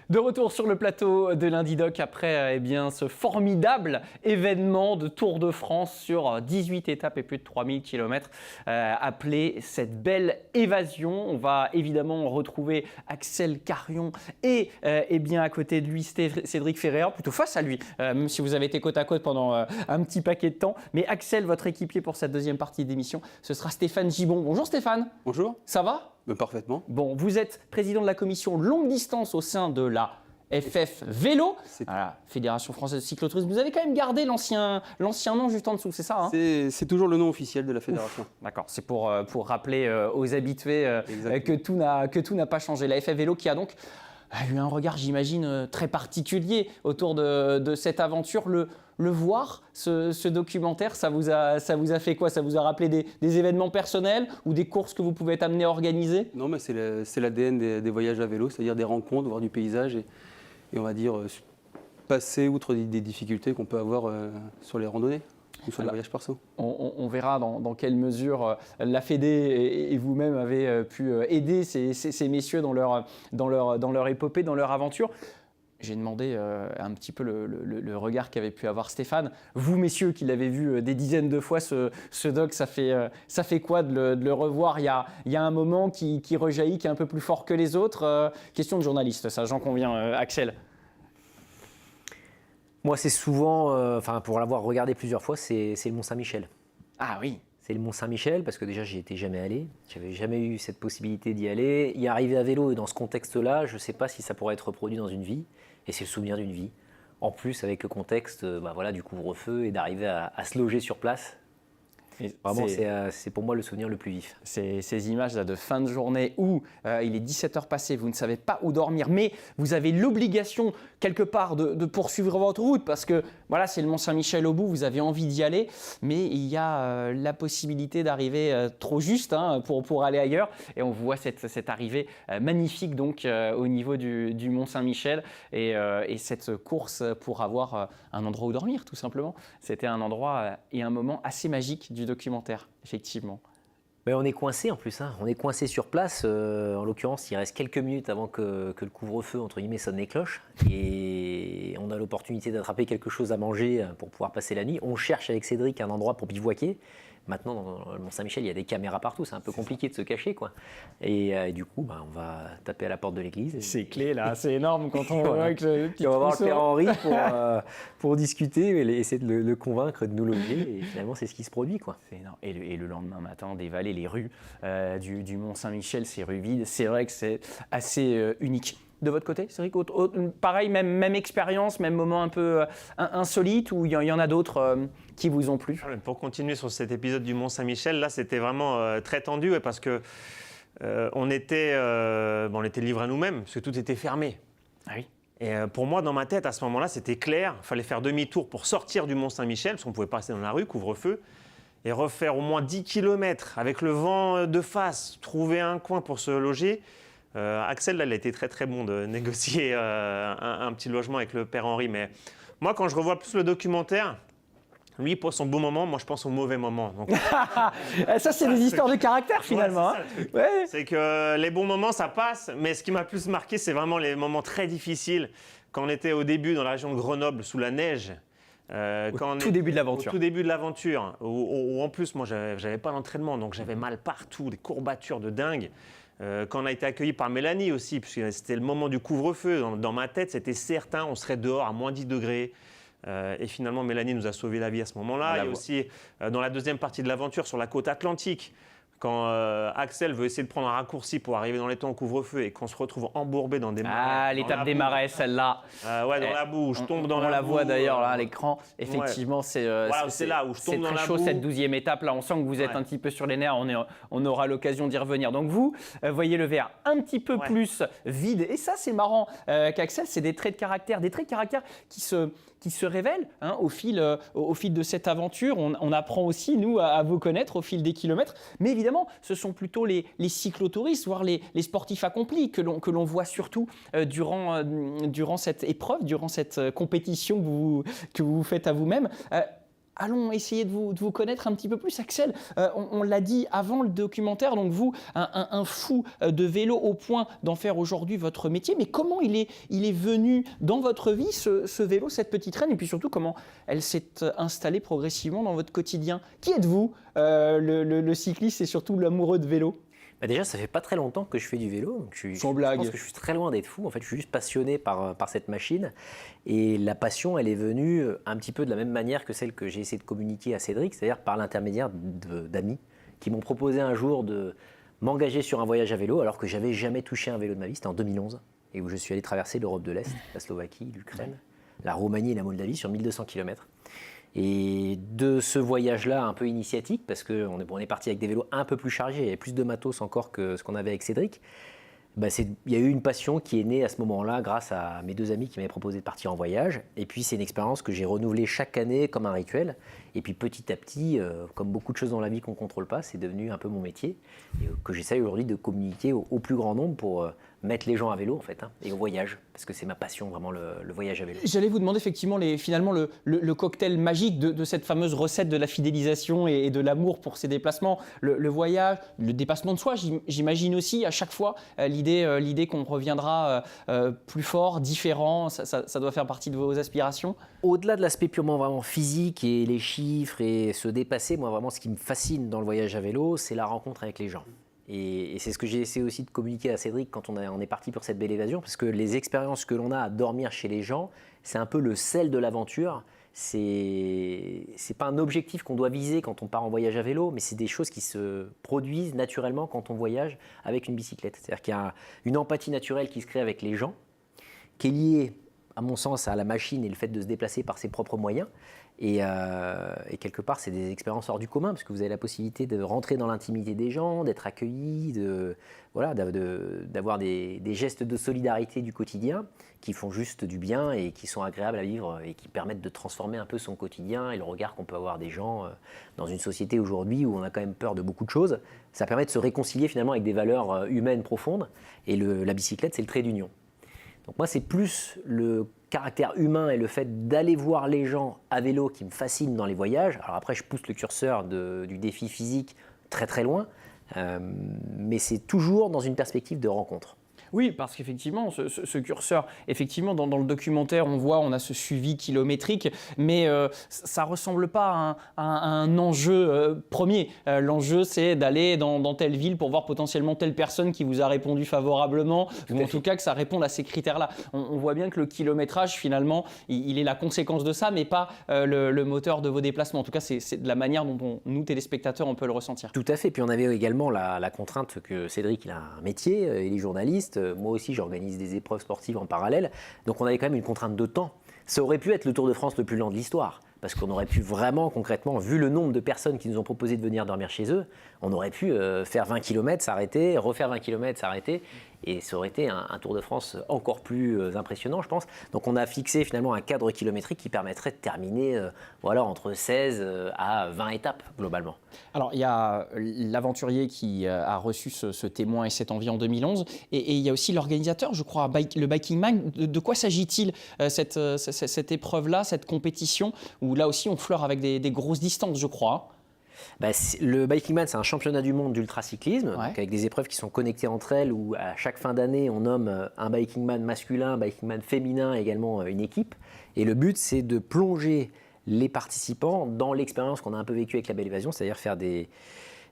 De retour sur le plateau de Lundi Doc après ce formidable événement de Tour de France sur 18 étapes et plus de 3000 km appelé cette belle évasion. On va évidemment retrouver Axel Carion et à côté de lui Cédric Ferrer, plutôt face à lui, même si vous avez été côte à côte pendant un petit paquet de temps. Mais Axel, votre équipier pour cette deuxième partie d'émission, ce sera Stéphane Gibon. Bonjour Stéphane. Bonjour. Ça va ? Parfaitement. Bon, vous êtes président de la commission longue distance au sein de la FF Vélo, la Fédération Française de Cyclotourisme. Vous avez quand même gardé l'ancien nom juste en dessous, c'est ça, hein? C'est toujours le nom officiel de la fédération. D'accord, c'est pour rappeler aux habitués que tout n'a pas changé. La FF Vélo qui a donc eu un regard, j'imagine, très particulier autour de cette aventure. Le voir, ce documentaire, ça vous a fait quoi? Ça vous a rappelé des événements personnels ou des courses que vous pouvez être amené à organiser? Non, mais c'est l'ADN des voyages à vélo, c'est-à-dire des rencontres, voir du paysage et on va dire passer outre des difficultés qu'on peut avoir sur les randonnées ou sur les voyages perso. On verra dans quelle mesure la Fédé et vous-même avez pu aider ces messieurs dans leur épopée, dans leur aventure. J'ai demandé un petit peu le regard qu'avait pu avoir Stéphane. Vous, messieurs, qui l'avez vu des dizaines de fois, ce doc, ça fait quoi de le revoir? Il y a un moment qui rejaillit, qui est un peu plus fort que les autres. Question de journaliste, ça, j'en conviens. Axel? Moi, c'est souvent, pour l'avoir regardé plusieurs fois, c'est le Mont-Saint-Michel. Ah oui. C'est le Mont-Saint-Michel, parce que déjà, j'y étais jamais allé. J'avais jamais eu cette possibilité d'y aller. Y arriver à vélo et dans ce contexte-là, je ne sais pas si ça pourrait être reproduit dans une vie. Et c'est le souvenir d'une vie. En plus, avec le contexte du couvre-feu et d'arriver à se loger sur place. Et vraiment, c'est pour moi le souvenir le plus vif. Ces images là de fin de journée où il est 17h passé, vous ne savez pas où dormir, mais vous avez l'obligation quelque part de poursuivre votre route parce que voilà, c'est le Mont-Saint-Michel au bout, vous avez envie d'y aller, mais il y a la possibilité d'arriver trop juste pour aller ailleurs. Et on voit cette arrivée magnifique donc au niveau du Mont-Saint-Michel et cette course pour avoir un endroit où dormir tout simplement. C'était un endroit et un moment assez magique du documentaire, effectivement. Mais on est coincé en plus, on est coincé sur place. En l'occurrence, il reste quelques minutes avant que le couvre-feu, entre guillemets, sonne les cloches. Et on a l'opportunité d'attraper quelque chose à manger pour pouvoir passer la nuit. On cherche avec Cédric un endroit pour bivouaquer. Maintenant, dans le Mont-Saint-Michel, il y a des caméras partout, c'est un peu compliqué de se cacher, quoi. Et du coup, on va taper à la porte de l'église. C'est clé, là, c'est énorme quand on voit avec le petit on va voir le père Henri pour discuter, et essayer de le convaincre de nous loger. Et finalement, c'est ce qui se produit, quoi. C'est énorme. Et le lendemain matin, dévaler les rues du Mont-Saint-Michel, ces rues vides, c'est vrai que c'est assez unique. De votre côté, Cédric, pareil, même expérience, même moment un peu insolite, ou il y en a d'autres qui vous ont plu? Pour continuer sur cet épisode du Mont-Saint-Michel, là, c'était vraiment très tendu parce que on était livrés à nous-mêmes, parce que tout était fermé. Ah oui. Et pour moi, dans ma tête, à ce moment-là, c'était clair. Il fallait faire demi-tour pour sortir du Mont-Saint-Michel, parce qu'on ne pouvait pas rester dans la rue, couvre-feu, et refaire au moins 10 km avec le vent de face, trouver un coin pour se loger. Axel, là, il a été très très bon de négocier un petit logement avec le père Henri. Mais moi, quand je revois plus le documentaire, lui, pour son beau moment, moi, je pense au mauvais moment. Donc, ça, c'est des histoires de caractère, finalement. Ouais, c'est que les bons moments, ça passe. Mais ce qui m'a le plus marqué, c'est vraiment les moments très difficiles. Quand on était au début dans la région de Grenoble, sous la neige. Au tout début de l'aventure. Au tout début de l'aventure. Où en plus, moi, j'avais pas d'entraînement. Donc, j'avais mal partout, des courbatures de dingue. Quand on a été accueillis par Mélanie aussi, puisque c'était le moment du couvre-feu, dans ma tête, c'était certain, on serait dehors à moins 10 degrés. Et finalement, Mélanie nous a sauvé la vie à ce moment-là. Et aussi, dans la deuxième partie de l'aventure, sur la côte atlantique, quand Axel veut essayer de prendre un raccourci pour arriver dans les temps au couvre-feu et qu'on se retrouve embourbé dans des marais. Ah, l'étape des marais, celle-là. Ouais, dans la boue, je tombe dans la boue. On la voit d'ailleurs là à l'écran. Effectivement, c'est là où je tombe dans la boue. C'est très chaud cette 12e étape. Là, on sent que vous êtes un petit peu sur les nerfs. On aura l'occasion d'y revenir. Donc vous voyez le verre un petit peu plus vide. Et ça, c'est marrant qu'Axel, c'est des traits de caractère qui se révèlent au fil de cette aventure. On apprend aussi, nous, à vous connaître au fil des kilomètres. Mais évidemment, ce sont plutôt les cyclotouristes, voire les sportifs accomplis que l'on voit surtout durant cette épreuve, durant cette compétition que vous faites à vous-même. allons essayer de vous connaître un petit peu plus. Axel, on l'a dit avant le documentaire, donc vous, un fou de vélo au point d'en faire aujourd'hui votre métier, mais comment il est venu dans votre vie, ce vélo, cette petite reine, et puis surtout comment elle s'est installée progressivement dans votre quotidien? Qui êtes-vous, le cycliste et surtout l'amoureux de vélo? Déjà, ça fait pas très longtemps que je fais du vélo. Donc Sans blague. Je pense que je suis très loin d'être fou. En fait, je suis juste passionné par cette machine. Et la passion, elle est venue un petit peu de la même manière que celle que j'ai essayé de communiquer à Cédric, c'est-à-dire par l'intermédiaire d'amis qui m'ont proposé un jour de m'engager sur un voyage à vélo alors que j'avais jamais touché un vélo de ma vie. C'était en 2011 et où je suis allé traverser l'Europe de l'Est, la Slovaquie, l'Ukraine, la Roumanie et la Moldavie sur 1200 km. Et de ce voyage-là un peu initiatique, parce qu'on est parti avec des vélos un peu plus chargés, il y avait plus de matos encore que ce qu'on avait avec Cédric, il y a eu une passion qui est née à ce moment-là grâce à mes deux amis qui m'avaient proposé de partir en voyage. Et puis c'est une expérience que j'ai renouvelée chaque année comme un rituel. Et puis petit à petit, comme beaucoup de choses dans la vie qu'on ne contrôle pas, c'est devenu un peu mon métier. Et que j'essaye aujourd'hui de communiquer au plus grand nombre pour mettre les gens à vélo en fait, et au voyage, parce que c'est ma passion vraiment le voyage à vélo. J'allais vous demander effectivement finalement le cocktail magique de cette fameuse recette de la fidélisation et de l'amour pour ces déplacements, le voyage, le dépassement de soi, j'imagine aussi à chaque fois l'idée qu'on reviendra plus fort, différent, ça doit faire partie de vos aspirations. Au-delà de l'aspect purement vraiment physique et les chiffres et se dépasser, moi vraiment ce qui me fascine dans le voyage à vélo, c'est la rencontre avec les gens. Et c'est ce que j'ai essayé aussi de communiquer à Cédric quand on est parti pour cette belle évasion, parce que les expériences que l'on a à dormir chez les gens, c'est un peu le sel de l'aventure. C'est pas un objectif qu'on doit viser quand on part en voyage à vélo, mais c'est des choses qui se produisent naturellement quand on voyage avec une bicyclette. C'est-à-dire qu'il y a une empathie naturelle qui se crée avec les gens, qui est liée, à mon sens, à la machine et le fait de se déplacer par ses propres moyens. Et quelque part, c'est des expériences hors du commun, parce que vous avez la possibilité de rentrer dans l'intimité des gens, d'être accueillis, d'avoir des gestes de solidarité du quotidien qui font juste du bien et qui sont agréables à vivre et qui permettent de transformer un peu son quotidien et le regard qu'on peut avoir des gens dans une société aujourd'hui où on a quand même peur de beaucoup de choses. Ça permet de se réconcilier finalement avec des valeurs humaines profondes, et la bicyclette, c'est le trait d'union. Donc moi, c'est plus le caractère humain et le fait d'aller voir les gens à vélo qui me fascine dans les voyages. Alors après, je pousse le curseur du défi physique très très loin, mais c'est toujours dans une perspective de rencontre. Oui, parce qu'effectivement, ce curseur, effectivement, dans le documentaire, on a ce suivi kilométrique, mais ça ne ressemble pas à un enjeu premier. L'enjeu, c'est d'aller dans telle ville pour voir potentiellement telle personne qui vous a répondu favorablement, ou en tout cas que ça réponde à ces critères-là. On voit bien que le kilométrage, finalement, il est la conséquence de ça, mais pas le moteur de vos déplacements. En tout cas, c'est de la manière dont nous, téléspectateurs, on peut le ressentir. Tout à fait. Puis on avait également la contrainte que Cédric, il a un métier, il est journaliste. Moi aussi, j'organise des épreuves sportives en parallèle. Donc on avait quand même une contrainte de temps. Ça aurait pu être le Tour de France le plus lent de l'histoire, parce qu'on aurait pu vraiment, concrètement, vu le nombre de personnes qui nous ont proposé de venir dormir chez eux, on aurait pu faire 20 km, s'arrêter, refaire 20 km, s'arrêter. Et ça aurait été un Tour de France encore plus impressionnant, je pense. Donc on a fixé finalement un cadre kilométrique qui permettrait de terminer entre 16 à 20 étapes globalement. Alors il y a l'aventurier qui a reçu ce témoin et cette envie en 2011, et il y a aussi l'organisateur, je crois, le Biking Man. De quoi s'agit-il cette épreuve-là, cette compétition, où là aussi on fleure avec des grosses distances, je crois? Le Biking Man, c'est un championnat du monde d'ultracyclisme, Ouais. avec des épreuves qui sont connectées entre elles, où à chaque fin d'année, on nomme un Biking Man masculin, un Biking Man féminin, et également une équipe. Et le but, c'est de plonger les participants dans l'expérience qu'on a un peu vécue avec la Belle Évasion, c'est-à-dire faire des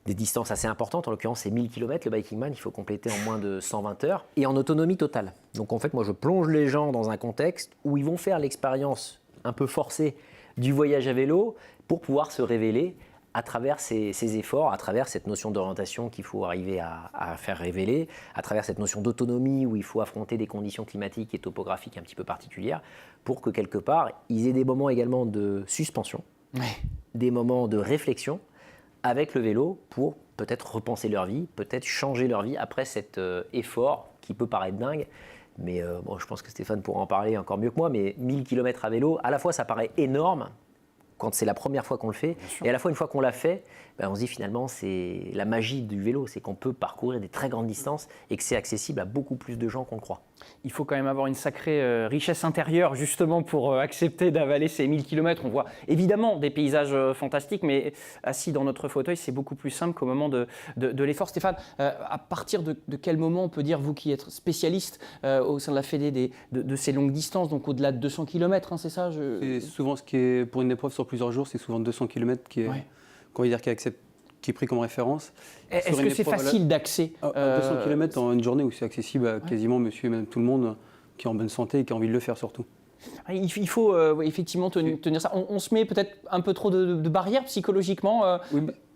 distances assez importantes. En l'occurrence, c'est 1000 km, le Biking Man, il faut compléter en moins de 120 heures, et en autonomie totale. Donc en fait, moi, je plonge les gens dans un contexte où ils vont faire l'expérience un peu forcée du voyage à vélo pour pouvoir se révéler à travers ces efforts, à travers cette notion d'orientation qu'il faut arriver à faire révéler, à travers cette notion d'autonomie où il faut affronter des conditions climatiques et topographiques un petit peu particulières, pour que quelque part, ils aient des moments également de suspension, des moments de réflexion avec le vélo pour peut-être repenser leur vie, peut-être changer leur vie après cet effort qui peut paraître dingue. Mais je pense que Stéphane pourra en parler encore mieux que moi, mais 1000 km à vélo, à la fois ça paraît énorme, quand c'est la première fois qu'on le fait, et à la fois une fois qu'on l'a fait, on se dit finalement c'est la magie du vélo, c'est qu'on peut parcourir des très grandes distances et que c'est accessible à beaucoup plus de gens qu'on le croit. Il faut quand même avoir une sacrée richesse intérieure justement pour accepter d'avaler ces 1000 km. On voit évidemment des paysages fantastiques, mais assis dans notre fauteuil, c'est beaucoup plus simple qu'au moment de l'effort. Stéphane, à partir de quel moment on peut dire, vous qui êtes spécialiste au sein de la Fédé de ces longues distances, donc au-delà de 200 km, hein, c'est ça Et souvent, ce qui est pour une épreuve sur plusieurs jours, c'est souvent 200 km qui est, qu'on va dire, qui est pris comme référence. Est-ce que c'est facile d'accès 200 km en une journée où c'est accessible à quasiment monsieur et madame tout le monde qui est en bonne santé et qui a envie de le faire surtout. Il faut effectivement tenir ça. On se met peut-être un peu trop de barrières psychologiquement.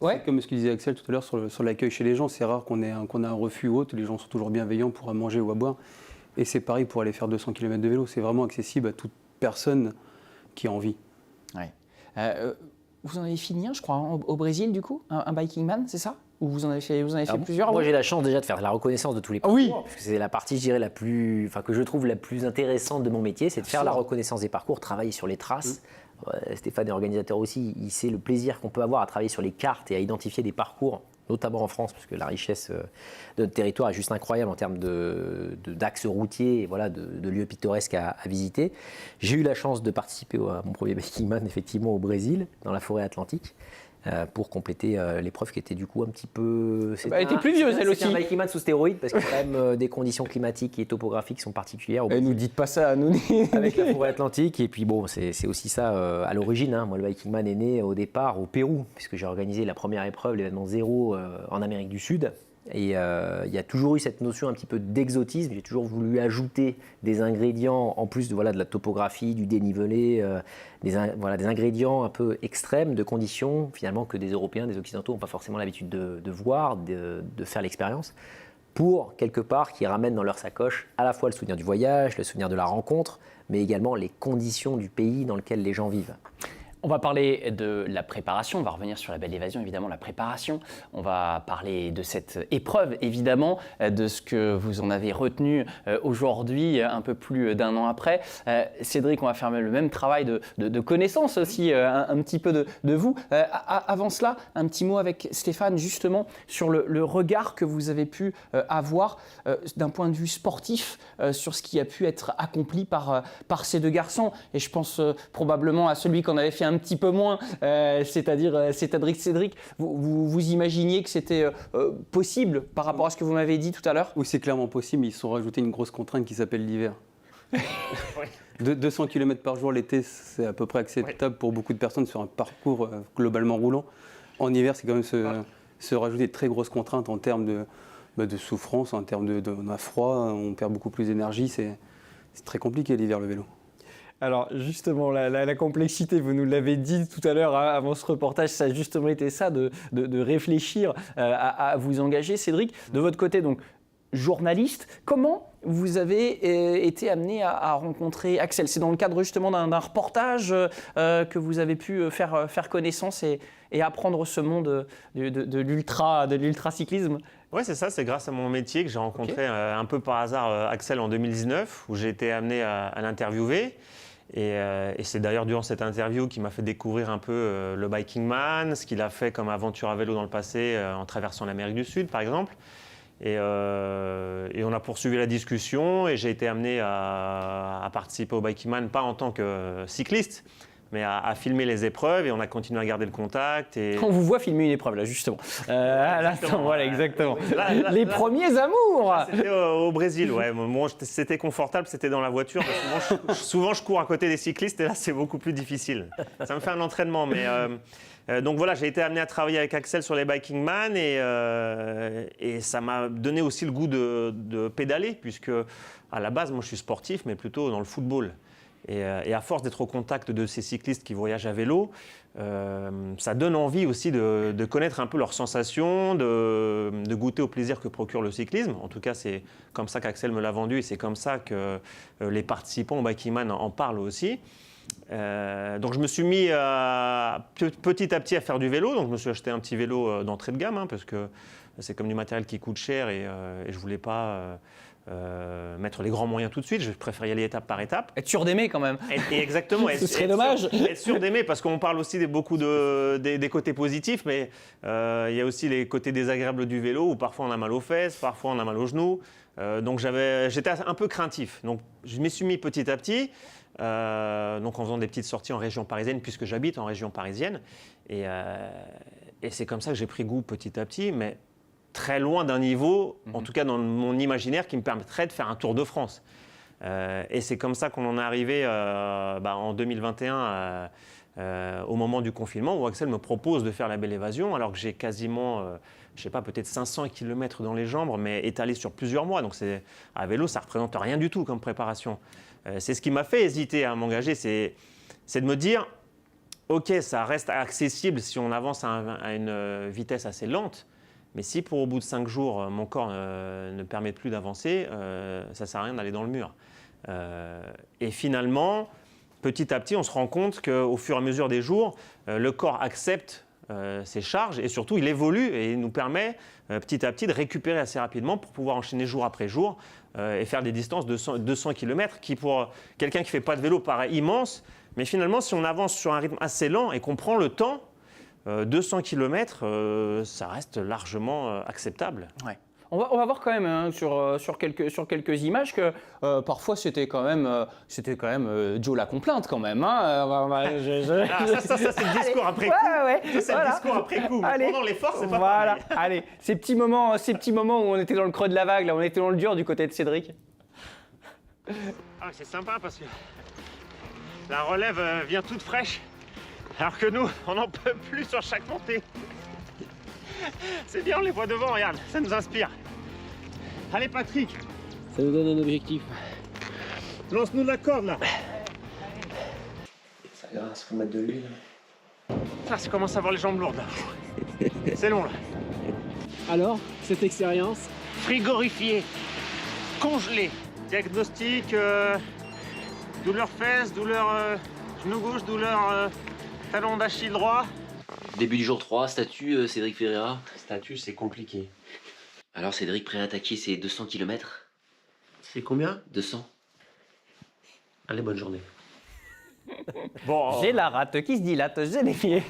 Oui, comme ce que disait Axel tout à l'heure sur l'accueil chez les gens, c'est rare qu'on ait un refus ou autre. Les gens sont toujours bienveillants pour à manger ou à boire. Et c'est pareil pour aller faire 200 km de vélo. C'est vraiment accessible à toute personne qui a envie. Ouais. Vous en avez fini un, je crois, au Brésil, du coup, un biking man, c'est ça? Ou vous en avez fait plusieurs? Moi, j'ai la chance déjà de faire la reconnaissance de tous les parcours. Parce que c'est la partie, je dirais, que je trouve la plus intéressante de mon métier, c'est de faire la reconnaissance des parcours, travailler sur les traces. Stéphane est organisateur aussi, il sait le plaisir qu'on peut avoir à travailler sur les cartes et à identifier des parcours, notamment en France, parce que la richesse de notre territoire est juste incroyable en termes d'axes routiers et voilà, de lieux pittoresques à visiter. J'ai eu la chance de participer à mon premier Biking Man, effectivement, au Brésil, dans la forêt atlantique, pour compléter l'épreuve qui était du coup un petit peu... Elle était pluvieuse, elle aussi. C'est un Biking Man sous stéroïdes, parce qu'il y a quand même des conditions climatiques et topographiques qui sont particulières. Ne nous dites pas ça à nous. Avec la forêt atlantique, et puis bon, c'est aussi ça à l'origine. Moi, le Biking Man est né au départ au Pérou, puisque j'ai organisé la première épreuve, l'événement zéro, en Amérique du Sud. Et il y a toujours eu cette notion un petit peu d'exotisme. J'ai toujours voulu ajouter des ingrédients, en plus de la topographie, du dénivelé, des ingrédients un peu extrêmes, de conditions finalement que des Européens, des Occidentaux n'ont pas forcément l'habitude de voir, de faire l'expérience, pour quelque part qu'ils ramènent dans leur sacoche à la fois le souvenir du voyage, le souvenir de la rencontre, mais également les conditions du pays dans lequel les gens vivent. On va parler de la préparation, on va revenir sur la Belle Évasion, évidemment, la préparation. On va parler de cette épreuve, évidemment, de ce que vous en avez retenu aujourd'hui, un peu plus d'un an après. Cédric, on va faire le même travail de connaissance aussi, un petit peu de vous. Avant cela, un petit mot avec Stéphane, justement, sur le regard que vous avez pu avoir d'un point de vue sportif sur ce qui a pu être accompli par ces deux garçons. Et je pense probablement à celui qu'on avait fait un petit peu moins, c'est-à-dire Cédric. Vous imaginiez que c'était possible par rapport à ce que vous m'avez dit tout à l'heure? Oui, c'est clairement possible. Ils se sont rajoutés une grosse contrainte qui s'appelle l'hiver. 200 km par jour l'été, c'est à peu près acceptable pour beaucoup de personnes sur un parcours globalement roulant. En hiver, c'est quand même se rajouter de très grosses contraintes en termes de souffrance, en termes on a froid, on perd beaucoup plus d'énergie. C'est très compliqué l'hiver, le vélo. Alors justement, la complexité, vous nous l'avez dit tout à l'heure avant ce reportage, ça a justement été ça, de réfléchir à vous engager. Cédric, de votre côté, donc journaliste, comment vous avez été amené à rencontrer Axel? C'est dans le cadre justement d'un reportage que vous avez pu faire connaissance et apprendre ce monde de l'ultracyclisme? Oui, c'est ça, c'est grâce à mon métier que j'ai rencontré un peu par hasard Axel en 2019, où j'ai été amené à l'interviewer. Et c'est d'ailleurs durant cette interview qu'il m'a fait découvrir un peu le Biking Man, ce qu'il a fait comme aventure à vélo dans le passé en traversant l'Amérique du Sud, par exemple. Et on a poursuivi la discussion et j'ai été amené à participer au Biking Man, pas en tant que cycliste, mais à filmer les épreuves, et on a continué à garder le contact. Et... On vous voit filmer une épreuve, là, justement. Voilà, exactement. Les premiers amours. C'était au Brésil, ouais. Bon, c'était confortable, c'était dans la voiture. Souvent, je cours à côté des cyclistes, et là, c'est beaucoup plus difficile. Ça me fait un entraînement, mais... donc voilà, j'ai été amené à travailler avec Axel sur les Biking Man, et ça m'a donné aussi le goût de pédaler, puisque à la base, moi, je suis sportif, mais plutôt dans le football. Et à force d'être au contact de ces cyclistes qui voyagent à vélo, ça donne envie aussi de connaître un peu leurs sensations, de goûter au plaisir que procure le cyclisme. En tout cas, c'est comme ça qu'Axel me l'a vendu, et c'est comme ça que les participants au Biking Man en parlent aussi. Donc je me suis mis petit à petit à faire du vélo. Donc je me suis acheté un petit vélo d'entrée de gamme, parce que c'est comme du matériel qui coûte cher, et je ne voulais pas mettre les grands moyens tout de suite. Je préfère y aller étape par étape. Être sûr d'aimer quand même. Et exactement. Ce serait dommage. Être sûr d'aimer, parce qu'on parle aussi des côtés positifs, mais il y a aussi les côtés désagréables du vélo, où parfois on a mal aux fesses, parfois on a mal aux genoux. Donc j'étais un peu craintif. Donc je m'y suis mis petit à petit, donc en faisant des petites sorties en région parisienne, puisque j'habite en région parisienne. Et c'est comme ça que j'ai pris goût petit à petit, mais très loin d'un niveau, en tout cas dans mon imaginaire, qui me permettrait de faire un Tour de France. Et c'est comme ça qu'on en est arrivé en 2021, au moment du confinement, où Axel me propose de faire la Belle Évasion, alors que j'ai quasiment, je ne sais pas, peut-être 500 km dans les jambes, mais étalé sur plusieurs mois. Donc à vélo, ça ne représente rien du tout comme préparation. C'est ce qui m'a fait hésiter à m'engager, c'est de me dire, OK, ça reste accessible si on avance à une vitesse assez lente, mais si pour au bout de 5 jours, mon corps ne permet plus d'avancer, ça ne sert à rien d'aller dans le mur. Et finalement, petit à petit, on se rend compte qu'au fur et à mesure des jours, le corps accepte ses charges et surtout, il évolue et il nous permet petit à petit de récupérer assez rapidement pour pouvoir enchaîner jour après jour et faire des distances de 200 km qui, pour quelqu'un qui ne fait pas de vélo, paraît immense. Mais finalement, si on avance sur un rythme assez lent et qu'on prend le temps, 200 km, ça reste largement acceptable. Ouais. On va voir quand même hein, sur quelques images que parfois c'était quand même Joe la complainte quand même. Hein. Ça c'est le discours après coup. Ouais, ça, c'est le discours après coup. Mais pendant l'effort, c'est pas pareil. Allez, ces petits moments où on était dans le creux de la vague, là, on était dans le dur du côté de Cédric. Ah, c'est sympa parce que la relève vient toute fraîche, alors que nous, on n'en peut plus sur chaque montée. C'est bien, on les voit devant, regarde, ça nous inspire. Allez Patrick, Ça nous donne un objectif. lance-nous de la corde là. Ça grâce, faut mettre de l'huile. Ah, ça commence à avoir les jambes lourdes là. C'est long là. Alors, cette expérience? Frigorifié, congelé. Diagnostic, douleur fesses, douleur genou gauche, douleur talon d'Achille droit. Début du jour 3, statut Cédric Ferreira. Statut, c'est compliqué. Alors Cédric, prêt à attaquer ses 200 km? C'est combien? 200. Allez, bonne journée. Bon, J'ai la rate qui se dilate, j'ai les pieds.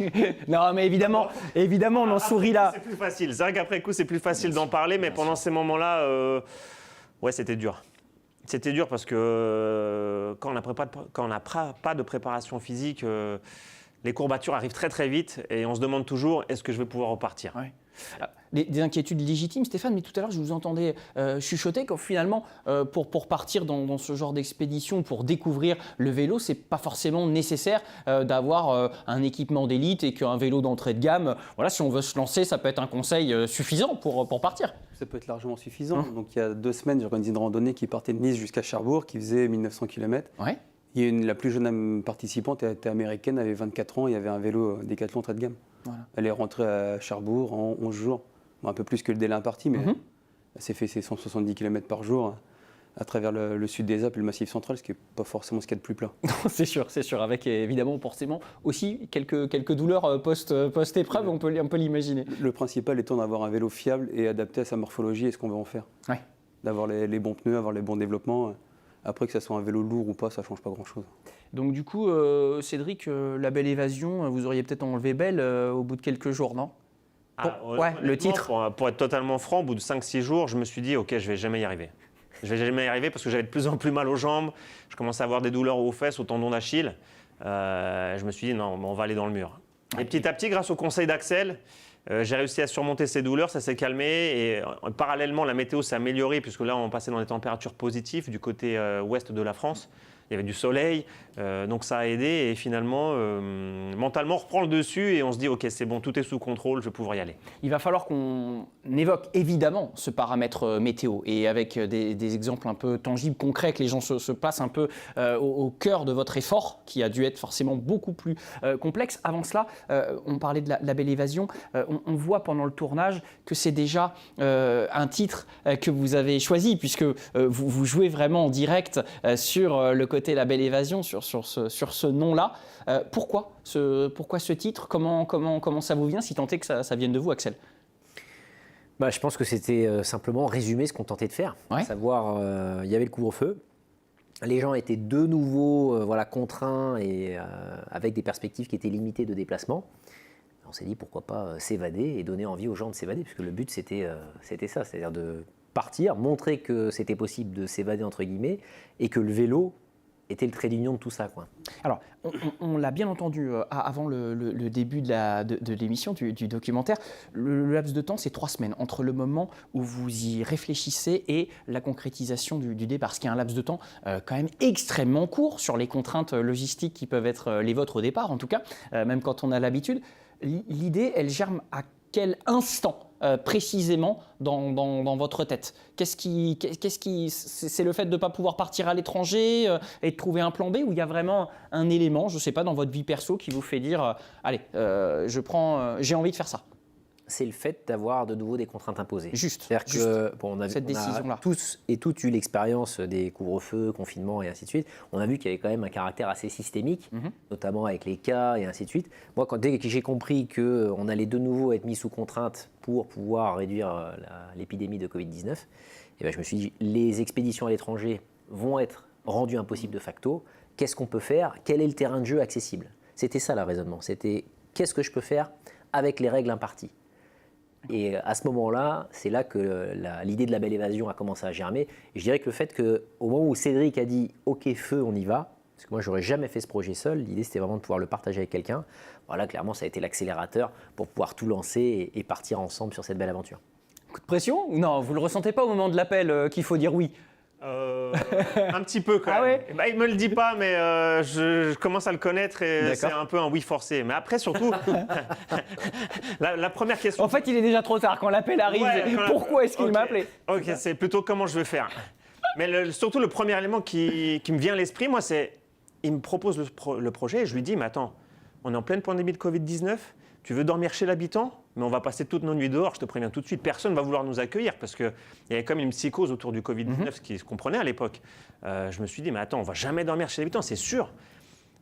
Non, mais évidemment, on en sourit là. c'est plus facile. C'est vrai qu'après coup, c'est plus facile d'en parler, mais pendant ces moments-là, ouais, c'était dur. C'était dur parce que quand on n'a pas de préparation physique, les courbatures arrivent très très vite et on se demande toujours est-ce que je vais pouvoir repartir. Ouais. Des inquiétudes légitimes, Stéphane, mais tout à l'heure je vous entendais chuchoter que finalement pour partir dans ce genre d'expédition, pour découvrir le vélo, c'est pas forcément nécessaire d'avoir un équipement d'élite et qu'un vélo d'entrée de gamme, voilà, si on veut se lancer, ça peut être un conseil suffisant pour partir. Ça peut être largement suffisant. Donc il y a 2 semaines, j'ai organisé une randonnée qui partait de Nice jusqu'à Cherbourg, qui faisait 1900 km. Ouais. La plus jeune participante était américaine, elle avait 24 ans, il y avait un vélo Décathlon entrée de gamme. Voilà. Elle est rentrée à Cherbourg en 11 jours. Bon, un peu plus que le délai imparti, mais elle s'est fait ses 170 km par jour à travers le sud des Alpes et le Massif central, ce qui n'est pas forcément ce qu'il y a de plus plat. C'est sûr, avec évidemment forcément aussi quelques douleurs post-épreuve, on peut l'imaginer. Le principal étant d'avoir un vélo fiable et adapté à sa morphologie et ce qu'on veut en faire. Ouais. D'avoir les bons pneus, avoir les bons développements. Après, que ça soit un vélo lourd ou pas, ça ne change pas grand-chose. Donc du coup, Cédric, la Belle Évasion, vous auriez peut-être enlevé Belle au bout de quelques jours, non? Le titre. Pour être totalement franc, au bout de 5-6 jours, je me suis dit, OK, je ne vais jamais y arriver. Je ne vais jamais y arriver parce que j'avais de plus en plus mal aux jambes. Je commençais à avoir des douleurs aux fesses, au tendon d'Achille. Je me suis dit, non, on va aller dans le mur. Et petit à petit, grâce au conseil d'Axel, j'ai réussi à surmonter ces douleurs, ça s'est calmé. Et parallèlement, la météo s'est améliorée puisque là, on passait dans des températures positives du côté ouest de la France. Il y avait du soleil, donc ça a aidé. Et finalement, mentalement, on reprend le dessus et on se dit, OK, c'est bon, tout est sous contrôle, je vais pouvoir y aller. Il va falloir qu'on évoque évidemment ce paramètre météo et avec des exemples un peu tangibles, concrets, que les gens se placent un peu au cœur de votre effort, qui a dû être forcément beaucoup plus complexe. Avant cela, on parlait de la Belle Évasion. On voit pendant le tournage que c'est déjà un titre que vous avez choisi, puisque vous jouez vraiment en direct sur le côté La Belle Évasion, sur ce nom-là. Pourquoi ce titre? Comment ça vous vient, si tant est que ça vienne de vous, Axel? Je pense que c'était simplement résumer ce qu'on tentait de faire. Ouais. À savoir, il y avait le couvre-feu. Les gens étaient de nouveau contraints et avec des perspectives qui étaient limitées de déplacement. On s'est dit pourquoi pas s'évader et donner envie aux gens de s'évader, puisque le but c'était ça, c'est-à-dire de partir, montrer que c'était possible de s'évader entre guillemets et que le vélo était le trait d'union de tout ça, quoi. Alors, on l'a bien entendu avant le début de l'émission, du documentaire. Le laps de temps, c'est 3 semaines entre le moment où vous y réfléchissez et la concrétisation du départ. Ce qui est un laps de temps quand même extrêmement court sur les contraintes logistiques qui peuvent être les vôtres au départ, en tout cas, même quand on a l'habitude. L'idée, elle germe à quel instant précisément dans votre tête? C'est le fait de ne pas pouvoir partir à l'étranger et de trouver un plan B, ou il y a vraiment un élément, je ne sais pas, dans votre vie perso qui vous fait dire allez, j'ai envie de faire ça? C'est le fait d'avoir de nouveau des contraintes imposées. Juste. C'est-à-dire que on a tous et toutes eu l'expérience des couvre-feux, confinements et ainsi de suite. On a vu qu'il y avait quand même un caractère assez systémique, notamment avec les cas et ainsi de suite. Moi, dès que j'ai compris qu'on allait de nouveau être mis sous contrainte pour pouvoir réduire l'épidémie de Covid-19, je me suis dit, les expéditions à l'étranger vont être rendues impossibles de facto. Qu'est-ce qu'on peut faire? Quel est le terrain de jeu accessible? C'était ça le raisonnement. C'était qu'est-ce que je peux faire avec les règles imparties? Et à ce moment-là, c'est là que l'idée de la belle évasion a commencé à germer. Et je dirais que le fait qu'au moment où Cédric a dit « OK, feu, on y va », parce que moi, je n'aurais jamais fait ce projet seul, l'idée, c'était vraiment de pouvoir le partager avec quelqu'un. Voilà, clairement, ça a été l'accélérateur pour pouvoir tout lancer et partir ensemble sur cette belle aventure. Coup de pression? Non, vous ne le ressentez pas au moment de l'appel qu'il faut dire oui? Un petit peu quand même. Ah ouais? Il me le dit pas, mais je commence à le connaître et c'est un peu un oui forcé. Mais après, surtout, la première question. En fait, il est déjà trop tard quand l'appel arrive. Ouais, Pourquoi est-ce qu'il m'a appelé? Ok, c'est plutôt comment je veux faire. Mais surtout, le premier élément qui me vient à l'esprit, moi, c'est il me propose le projet et je lui dis, mais attends, on est en pleine pandémie de Covid-19, tu veux dormir chez l'habitant, mais on va passer toutes nos nuits dehors, je te préviens tout de suite, personne ne va vouloir nous accueillir parce qu'il y avait comme une psychose autour du Covid-19, ce qui se comprenait à l'époque. Je me suis dit, mais attends, on ne va jamais dormir chez l'habitant, c'est sûr.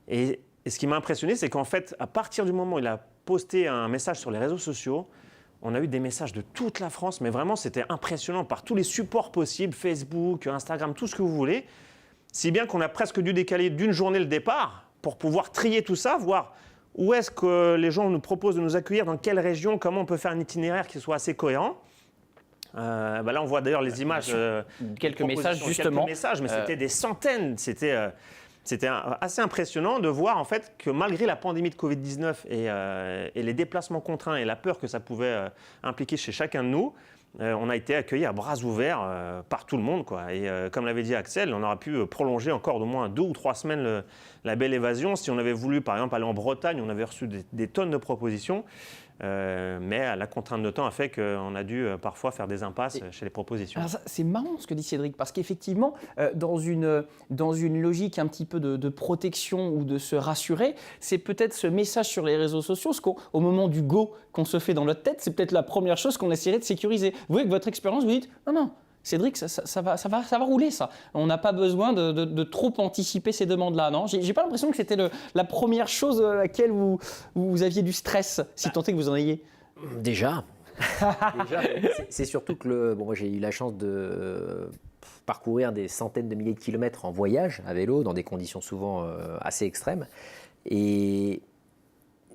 Et ce qui m'a impressionné, c'est qu'en fait, à partir du moment où il a posté un message sur les réseaux sociaux, on a eu des messages de toute la France, mais vraiment, c'était impressionnant par tous les supports possibles, Facebook, Instagram, tout ce que vous voulez. Si bien qu'on a presque dû décaler d'une journée le départ pour pouvoir trier tout ça, voir où est-ce que les gens nous proposent de nous accueillir, dans quelle région, comment on peut faire un itinéraire qui soit assez cohérent. Là, on voit d'ailleurs les images. Quelques messages, justement. Quelques messages, mais c'était des centaines. C'était assez impressionnant de voir en fait que malgré la pandémie de Covid-19 et les déplacements contraints et la peur que ça pouvait impliquer chez chacun de nous, on a été accueillis à bras ouverts par tout le monde, quoi. Et comme l'avait dit Axel, on aura pu prolonger encore d'au moins 2 ou 3 semaines la belle évasion. Si on avait voulu, par exemple, aller en Bretagne, on avait reçu des tonnes de propositions. Mais la contrainte de temps a fait qu'on a dû parfois faire des impasses chez les propositions. Alors c'est marrant ce que dit Cédric, parce qu'effectivement, dans une logique un petit peu de protection ou de se rassurer, c'est peut-être ce message sur les réseaux sociaux, au moment du go qu'on se fait dans notre tête, c'est peut-être la première chose qu'on essaierait de sécuriser. Vous voyez que votre expérience, vous dites non, Cédric, ça va rouler ça. On n'a pas besoin de trop anticiper ces demandes-là, non? J'ai pas l'impression que c'était la première chose à laquelle vous aviez du stress, si tant est que vous en ayez. Déjà. C'est surtout que moi j'ai eu la chance de parcourir des centaines de milliers de kilomètres en voyage à vélo, dans des conditions souvent assez extrêmes. Et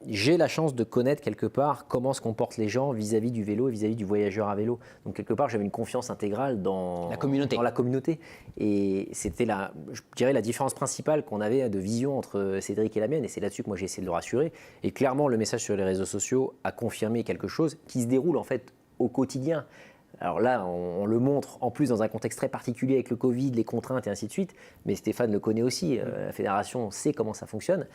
j'ai la chance de connaître quelque part comment se comportent les gens vis-à-vis du vélo et vis-à-vis du voyageur à vélo. Donc quelque part, j'avais une confiance intégrale dans la communauté. Et c'était je dirais la différence principale qu'on avait de vision entre Cédric et la mienne. Et c'est là-dessus que moi j'ai essayé de le rassurer. Et clairement, le message sur les réseaux sociaux a confirmé quelque chose qui se déroule en fait au quotidien. Alors là, on le montre en plus dans un contexte très particulier avec le Covid, les contraintes et ainsi de suite. Mais Stéphane le connaît aussi. La fédération sait comment ça fonctionne.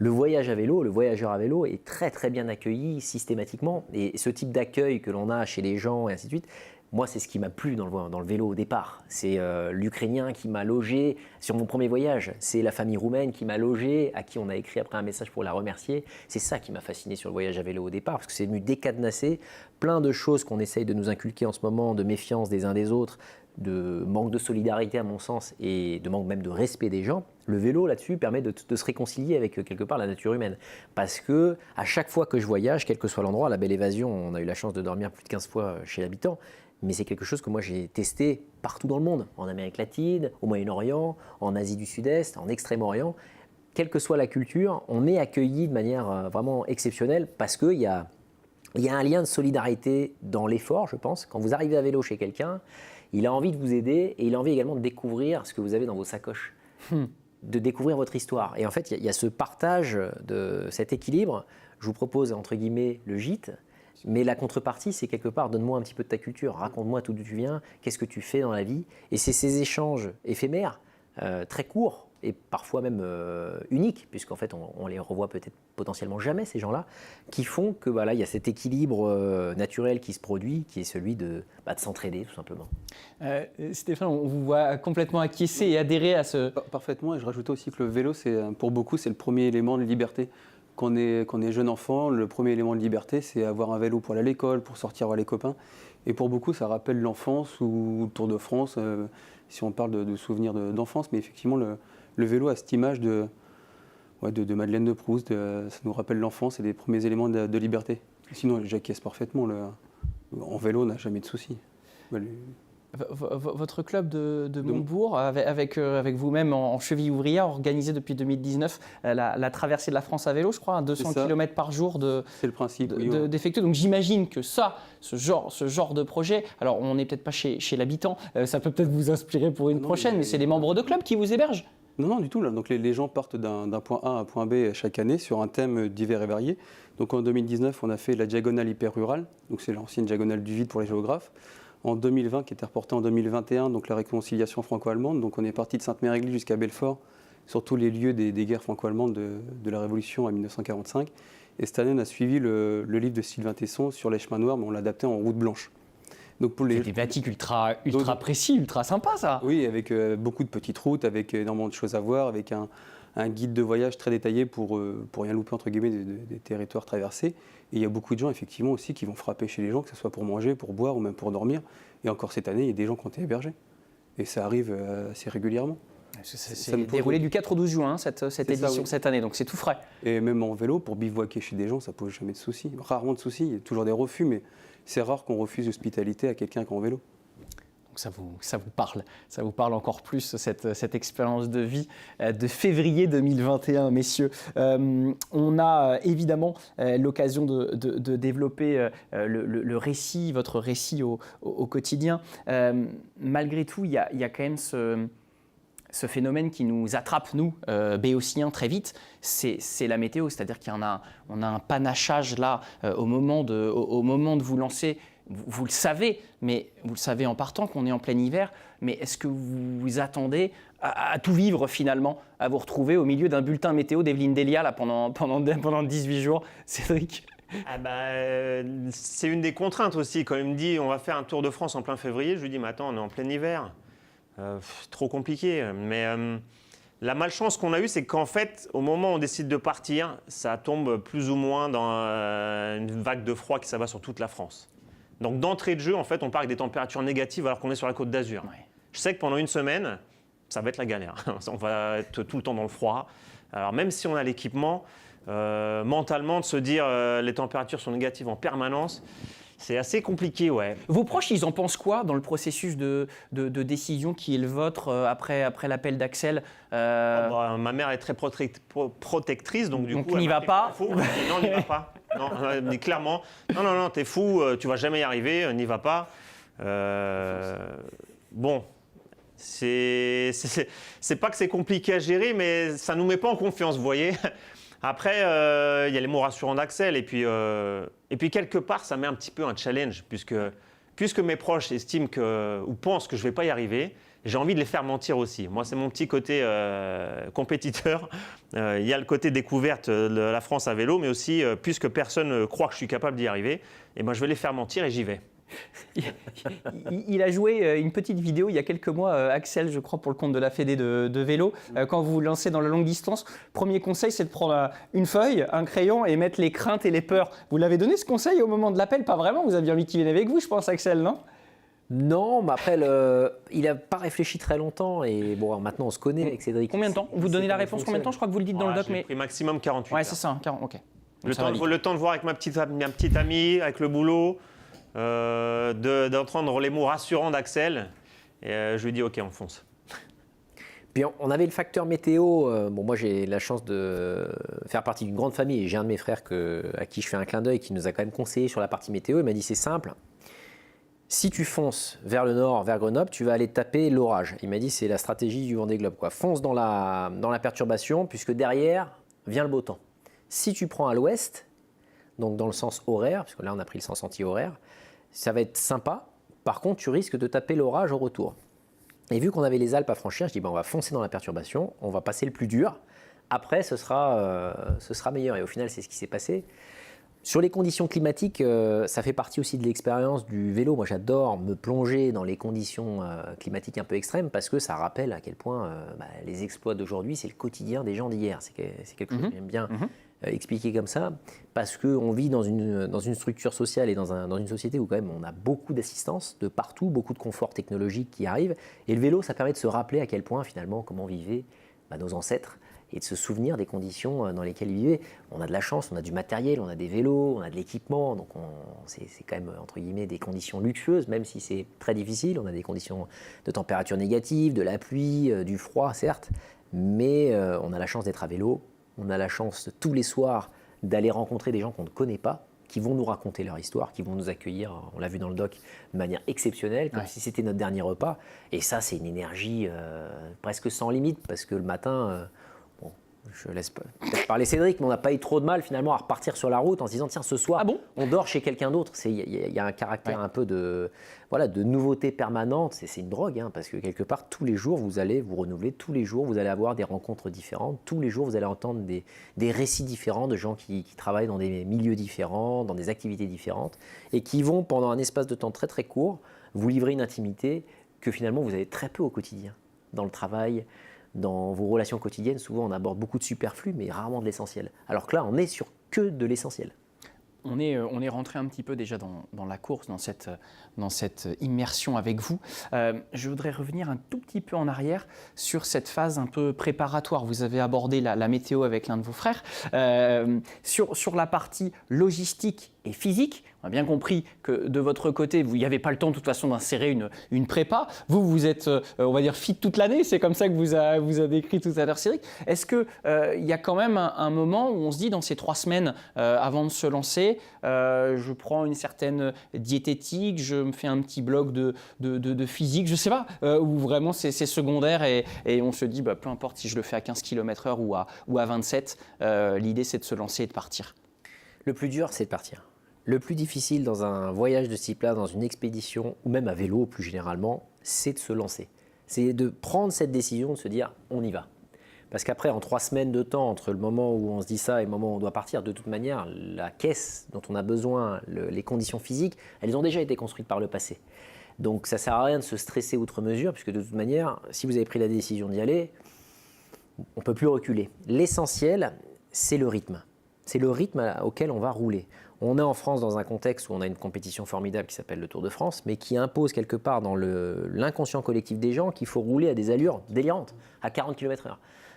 Le voyage à vélo, le voyageur à vélo est très très bien accueilli systématiquement. Et ce type d'accueil que l'on a chez les gens et ainsi de suite, moi c'est ce qui m'a plu dans le vélo au départ. C'est l'Ukrainien qui m'a logé sur mon premier voyage. C'est la famille roumaine qui m'a logé, à qui on a écrit après un message pour la remercier. C'est ça qui m'a fasciné sur le voyage à vélo au départ, parce que c'est venu décadenasser plein de choses qu'on essaye de nous inculquer en ce moment, de méfiance des uns des autres, de manque de solidarité à mon sens et de manque même de respect des gens, le vélo là-dessus permet de se réconcilier avec quelque part la nature humaine. Parce que à chaque fois que je voyage, quel que soit l'endroit, la Belle Évasion, on a eu la chance de dormir plus de 15 fois chez l'habitant, mais c'est quelque chose que moi j'ai testé partout dans le monde, en Amérique latine, au Moyen-Orient, en Asie du Sud-Est, en Extrême-Orient. Quelle que soit la culture, on est accueilli de manière vraiment exceptionnelle parce qu'il y a un lien de solidarité dans l'effort, je pense. Quand vous arrivez à vélo chez quelqu'un, il a envie de vous aider et il a envie également de découvrir ce que vous avez dans vos sacoches, de découvrir votre histoire. Et en fait, il y a ce partage de cet équilibre. Je vous propose, entre guillemets, le gîte, mais la contrepartie, c'est quelque part, donne-moi un petit peu de ta culture, raconte-moi d'où tu viens, qu'est-ce que tu fais dans la vie. Et c'est ces échanges éphémères, très courts, et parfois même uniques, puisqu'en fait on les revoit peut-être potentiellement jamais, ces gens-là, qui font que il y a cet équilibre naturel qui se produit, qui est celui de s'entraider tout simplement. Stéphane, on vous voit complètement acquiescer et adhérer à ce... Parfaitement, et je rajoutais aussi que le vélo, pour beaucoup, c'est le premier élément de liberté. Quand on est jeune enfant, le premier élément de liberté, c'est avoir un vélo pour aller à l'école, pour sortir voir les copains. Et pour beaucoup, ça rappelle l'enfance ou le Tour de France, si on parle de souvenirs d'enfance. Mais effectivement, le vélo a cette image de Madeleine de Proust, ça nous rappelle l'enfance et les premiers éléments de liberté. Sinon, j'acquiesce parfaitement. En vélo, on n'a jamais de soucis. Votre club de Montebourg, avec vous-même en cheville ouvrière, organisé depuis 2019 la traversée de la France à vélo, je crois, à 200 km par jour c'est le principe, d'effectuer. Donc j'imagine que ce genre de projet, alors on n'est peut-être pas chez l'habitant, ça peut peut-être vous inspirer pour une prochaine, mais c'est les membres de club qui vous hébergent? Non, du tout. Là. Donc les gens partent d'un point A à un point B chaque année sur un thème divers et varié. Donc en 2019, on a fait la diagonale hyper rurale, donc c'est l'ancienne diagonale du vide pour les géographes. En 2020, qui était reporté en 2021, donc la réconciliation franco-allemande. Donc on est parti de Sainte-Mère-Église jusqu'à Belfort, sur tous les lieux des guerres franco-allemandes de la Révolution en 1945. Et cette année, on a suivi le livre de Sylvain Tesson sur les chemins noirs, mais on l'a adapté en route blanche. C'est des thématiques ultra précis, ultra sympa ça. Oui, avec beaucoup de petites routes, avec énormément de choses à voir, avec un guide de voyage très détaillé pour rien louper entre guillemets des territoires traversés. Et il y a beaucoup de gens effectivement aussi qui vont frapper chez les gens, que ce soit pour manger, pour boire ou même pour dormir. Et encore cette année, il y a des gens qui ont été hébergés. Et ça arrive assez régulièrement. C'est déroulé du 4 au 12 juin, cette édition, cette année, donc c'est tout frais. Et même en vélo, pour bivouaquer chez des gens, ça ne pose jamais de soucis. Rarement de soucis, il y a toujours des refus, mais c'est rare qu'on refuse l'hospitalité à quelqu'un qui est en vélo. Donc ça vous parle encore plus, cette expérience de vie de février 2021, messieurs. On a évidemment l'occasion de développer le récit, votre récit au quotidien. Malgré tout, il y a quand même ce phénomène qui nous attrape, nous, béotiens, très vite, c'est la météo. C'est-à-dire qu'on a un panachage là au moment de vous lancer. Vous le savez, mais vous le savez en partant qu'on est en plein hiver. Mais est-ce que vous vous attendez à tout vivre finalement, à vous retrouver au milieu d'un bulletin météo d'Evelyne Delia là, pendant 18 jours, Cédric? C'est une des contraintes aussi. Quand il me dit on va faire un Tour de France en plein février, je lui dis mais attends, on est en plein hiver. Trop compliqué. Mais la malchance qu'on a eue, c'est qu'en fait, au moment où on décide de partir, ça tombe plus ou moins dans une vague de froid qui s'abat sur toute la France. Donc d'entrée de jeu, en fait, on part avec des températures négatives alors qu'on est sur la Côte d'Azur. Ouais. Je sais que pendant une semaine, ça va être la galère. On va être tout le temps dans le froid. Alors même si on a l'équipement, mentalement, de se dire les températures sont négatives en permanence, c'est assez compliqué, ouais. Vos proches, ils en pensent quoi dans le processus de décision qui est le vôtre après l'appel d'Axel Ma mère est très protectrice, donc du coup... n'y va pas. Non, n'y va pas. Non, mais clairement, non, t'es fou, tu vas jamais y arriver, n'y va pas. Bon, c'est pas que c'est compliqué à gérer, mais ça nous met pas en confiance, vous voyez. Après, il y a les mots rassurants d'Axel, et puis quelque part, ça met un petit peu un challenge, puisque mes proches estiment ou pensent que je ne vais pas y arriver, j'ai envie de les faire mentir aussi. Moi, c'est mon petit côté compétiteur. Il y a le côté découverte de la France à vélo, mais aussi, puisque personne croit que je suis capable d'y arriver, et moi, je vais les faire mentir et j'y vais. Il a joué une petite vidéo il y a quelques mois, Axel, je crois, pour le compte de la Fédé de vélo. Quand vous vous lancez dans la longue distance, premier conseil, c'est de prendre une feuille, un crayon et mettre les craintes et les peurs. Vous l'avez donné ce conseil au moment de l'appel? Pas vraiment, vous aviez envie qu'il vienne avec vous, je pense, Axel, non? Non, mais après, il n'a pas réfléchi très longtemps. Et bon, maintenant, on se connaît avec Cédric. Combien de temps? Vous donnez la réponse combien de temps? Je crois que vous le dites dans le doc, J'ai mais... pris maximum 48 Ouais, heures. c'est ça, 40, ok. Le Ça va vite. temps de voir avec ma petite amie, avec le boulot, d'entendre les mots rassurants d'Axel. Et je lui dis ok, on fonce. Puis on avait le facteur météo. Bon, moi, j'ai la chance de faire partie d'une grande famille. Et j'ai un de mes frères à qui je fais un clin d'œil qui nous a quand même conseillé sur la partie météo. Il m'a dit c'est simple. Si tu fonces vers le nord, vers Grenoble, tu vas aller taper l'orage. Il m'a dit c'est la stratégie du Vendée Globe, quoi. Fonce dans la perturbation, puisque derrière vient le beau temps. Si tu prends à l'ouest, donc dans le sens horaire, parce que là on a pris le sens anti-horaire, ça va être sympa. Par contre, tu risques de taper l'orage au retour. Et vu qu'on avait les Alpes à franchir, je dis on va foncer dans la perturbation, on va passer le plus dur. Après, ce sera meilleur. Et au final, c'est ce qui s'est passé. Sur les conditions climatiques, ça fait partie aussi de l'expérience du vélo. Moi, j'adore me plonger dans les conditions climatiques un peu extrêmes parce que ça rappelle à quel point les exploits d'aujourd'hui, c'est le quotidien des gens d'hier. C'est quelque chose que j'aime bien expliquer comme ça parce qu'on vit dans une structure sociale et dans une société où quand même on a beaucoup d'assistance de partout, beaucoup de confort technologique qui arrive. Et le vélo, ça permet de se rappeler à quel point finalement comment vivaient nos ancêtres et de se souvenir des conditions dans lesquelles ils vivaient. On a de la chance, on a du matériel, on a des vélos, on a de l'équipement, donc c'est quand même entre guillemets des conditions luxueuses, même si c'est très difficile. On a des conditions de température négative, de la pluie, du froid certes, mais on a la chance d'être à vélo, on a la chance tous les soirs d'aller rencontrer des gens qu'on ne connaît pas, qui vont nous raconter leur histoire, qui vont nous accueillir, on l'a vu dans le doc, de manière exceptionnelle, comme si c'était notre dernier repas. Et ça, c'est une énergie presque sans limite, parce que le matin... je laisse peut-être parler Cédric, mais on n'a pas eu trop de mal finalement à repartir sur la route en se disant tiens ce soir on dort chez quelqu'un d'autre. Il y a un caractère un peu de nouveauté permanente, c'est une drogue parce que quelque part tous les jours vous allez vous renouveler, tous les jours vous allez avoir des rencontres différentes, tous les jours vous allez entendre des récits différents de gens qui travaillent dans des milieux différents, dans des activités différentes et qui vont pendant un espace de temps très très court vous livrer une intimité que finalement vous avez très peu au quotidien, dans le travail. Dans vos relations quotidiennes, souvent on aborde beaucoup de superflu, mais rarement de l'essentiel. Alors que là, on est sur que de l'essentiel. On est rentré un petit peu déjà dans la course, dans cette immersion avec vous. Je voudrais revenir un tout petit peu en arrière sur cette phase un peu préparatoire. Vous avez abordé la météo avec l'un de vos frères. Sur la partie logistique et physique, on a bien compris que de votre côté, il n'y avait pas le temps de toute façon d'insérer une prépa. Vous êtes, on va dire, fit toute l'année. C'est comme ça que vous a décrit tout à l'heure Cédric. Est-ce qu'il y a quand même un moment où on se dit dans ces 3 semaines avant de se lancer, je prends une certaine diététique, je me fais un petit bloc de physique, je ne sais pas, où vraiment c'est secondaire et on se dit peu importe si je le fais à 15 km/h ou à 27, l'idée c'est de se lancer et de partir. Le plus dur, c'est de partir. Le plus difficile dans un voyage de ce type-là, dans une expédition ou même à vélo plus généralement, c'est de se lancer. C'est de prendre cette décision, de se dire on y va. Parce qu'après, en 3 semaines de temps, entre le moment où on se dit ça et le moment où on doit partir, de toute manière, la caisse dont on a besoin, les conditions physiques, elles ont déjà été construites par le passé. Donc ça ne sert à rien de se stresser outre mesure, puisque de toute manière, si vous avez pris la décision d'y aller, on ne peut plus reculer. L'essentiel, c'est le rythme. C'est le rythme auquel on va rouler. On est en France dans un contexte où on a une compétition formidable qui s'appelle le Tour de France, mais qui impose quelque part dans l'inconscient collectif des gens qu'il faut rouler à des allures délirantes, à 40 km/h,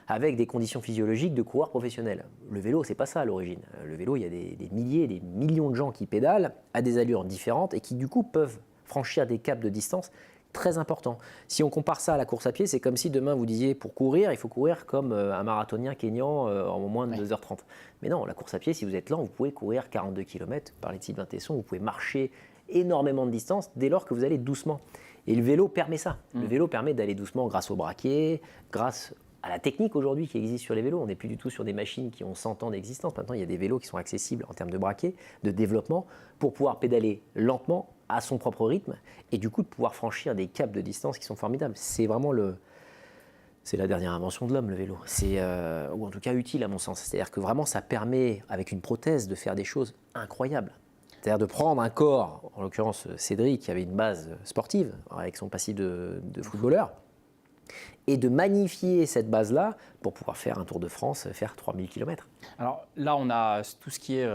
avec des conditions physiologiques de coureurs professionnels. Le vélo, c'est pas ça à l'origine. Le vélo, il y a des milliers, des millions de gens qui pédalent à des allures différentes et qui du coup peuvent franchir des caps de distance très important. Si on compare ça à la course à pied, c'est comme si demain vous disiez pour courir, il faut courir comme un marathonien kényan en moins de 2h30. Mais non, la course à pied, si vous êtes lent, vous pouvez courir 42 km, parler de Sylvain Tesson, vous pouvez marcher énormément de distance dès lors que vous allez doucement. Et le vélo permet ça. Le vélo permet d'aller doucement grâce au braquet, grâce à la technique aujourd'hui qui existe sur les vélos. On n'est plus du tout sur des machines qui ont 100 ans d'existence. Maintenant, il y a des vélos qui sont accessibles en termes de braquet, de développement, pour pouvoir pédaler lentement, à son propre rythme, et du coup de pouvoir franchir des caps de distance qui sont formidables. C'est vraiment c'est la dernière invention de l'homme, le vélo. C'est, ou en tout cas utile à mon sens. C'est-à-dire que vraiment ça permet, avec une prothèse, de faire des choses incroyables. C'est-à-dire de prendre un corps, en l'occurrence Cédric, qui avait une base sportive, avec son passif de footballeur, et de magnifier cette base-là pour pouvoir faire un Tour de France, faire 3000 km. Alors là, on a tout ce qui est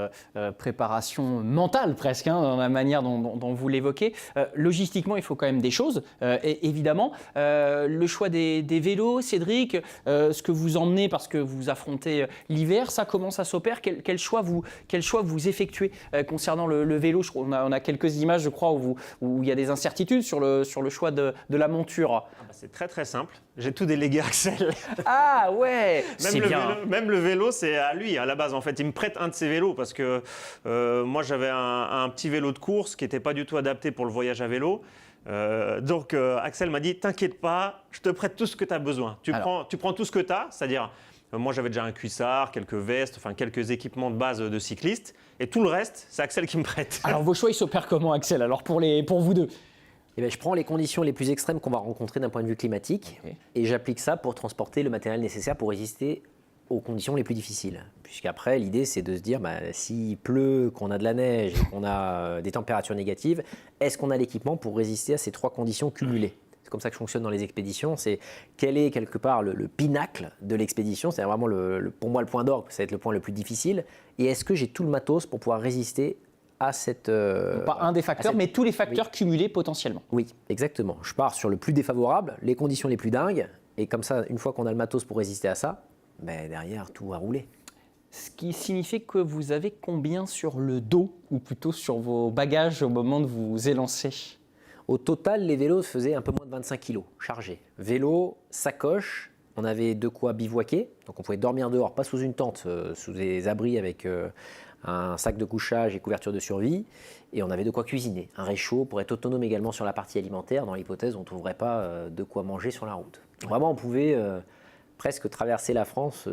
préparation mentale presque, dans la manière dont vous l'évoquez. Logistiquement, il faut quand même des choses, et évidemment. Le choix des vélos, Cédric, ce que vous emmenez parce que vous affrontez l'hiver, ça, comment ça s'opère? Quel choix vous effectuez concernant le vélo? On a quelques images, je crois, où il y a des incertitudes sur le choix de la monture. C'est très très simple. J'ai tout délégué à Axel. Ah ouais, c'est bien. Même le vélo, c'est à lui à la base. En fait, il me prête un de ses vélos parce que moi, j'avais un petit vélo de course qui n'était pas du tout adapté pour le voyage à vélo. Donc, Axel m'a dit, t'inquiète pas, je te prête tout ce que tu as besoin. Tu prends tout ce que tu as, c'est-à-dire, moi, j'avais déjà un cuissard, quelques vestes, enfin quelques équipements de base de cycliste. Et tout le reste, c'est Axel qui me prête. Alors, vos choix, ils s'opèrent comment, Axel? Alors, pour vous deux? Eh bien, je prends les conditions les plus extrêmes qu'on va rencontrer d'un point de vue climatique et j'applique ça pour transporter le matériel nécessaire pour résister aux conditions les plus difficiles. Puisqu'après, l'idée, c'est de se dire, s'il pleut, qu'on a de la neige, qu'on a des températures négatives, est-ce qu'on a l'équipement pour résister à ces 3 conditions cumulées? C'est comme ça que je fonctionne dans les expéditions. C'est quel est quelque part le pinacle de l'expédition, c'est vraiment pour moi le point d'orgue, ça va être le point le plus difficile. Et est-ce que j'ai tout le matos pour pouvoir résister à cette... Pas un des facteurs, mais tous les facteurs cumulés potentiellement. Oui, exactement. Je pars sur le plus défavorable, les conditions les plus dingues, et comme ça, une fois qu'on a le matos pour résister à ça, derrière, tout va rouler. Ce qui signifie que vous avez combien sur le dos, ou plutôt sur vos bagages au moment de vous élancer? Au total, les vélos faisaient un peu moins de 25 kg chargés. Vélo, sacoche, on avait de quoi bivouaquer, donc on pouvait dormir dehors, pas sous une tente, sous des abris avec... un sac de couchage et couverture de survie, et on avait de quoi cuisiner, un réchaud pour être autonome également sur la partie alimentaire, dans l'hypothèse où on ne trouverait pas de quoi manger sur la route. Donc vraiment, on pouvait presque traverser la France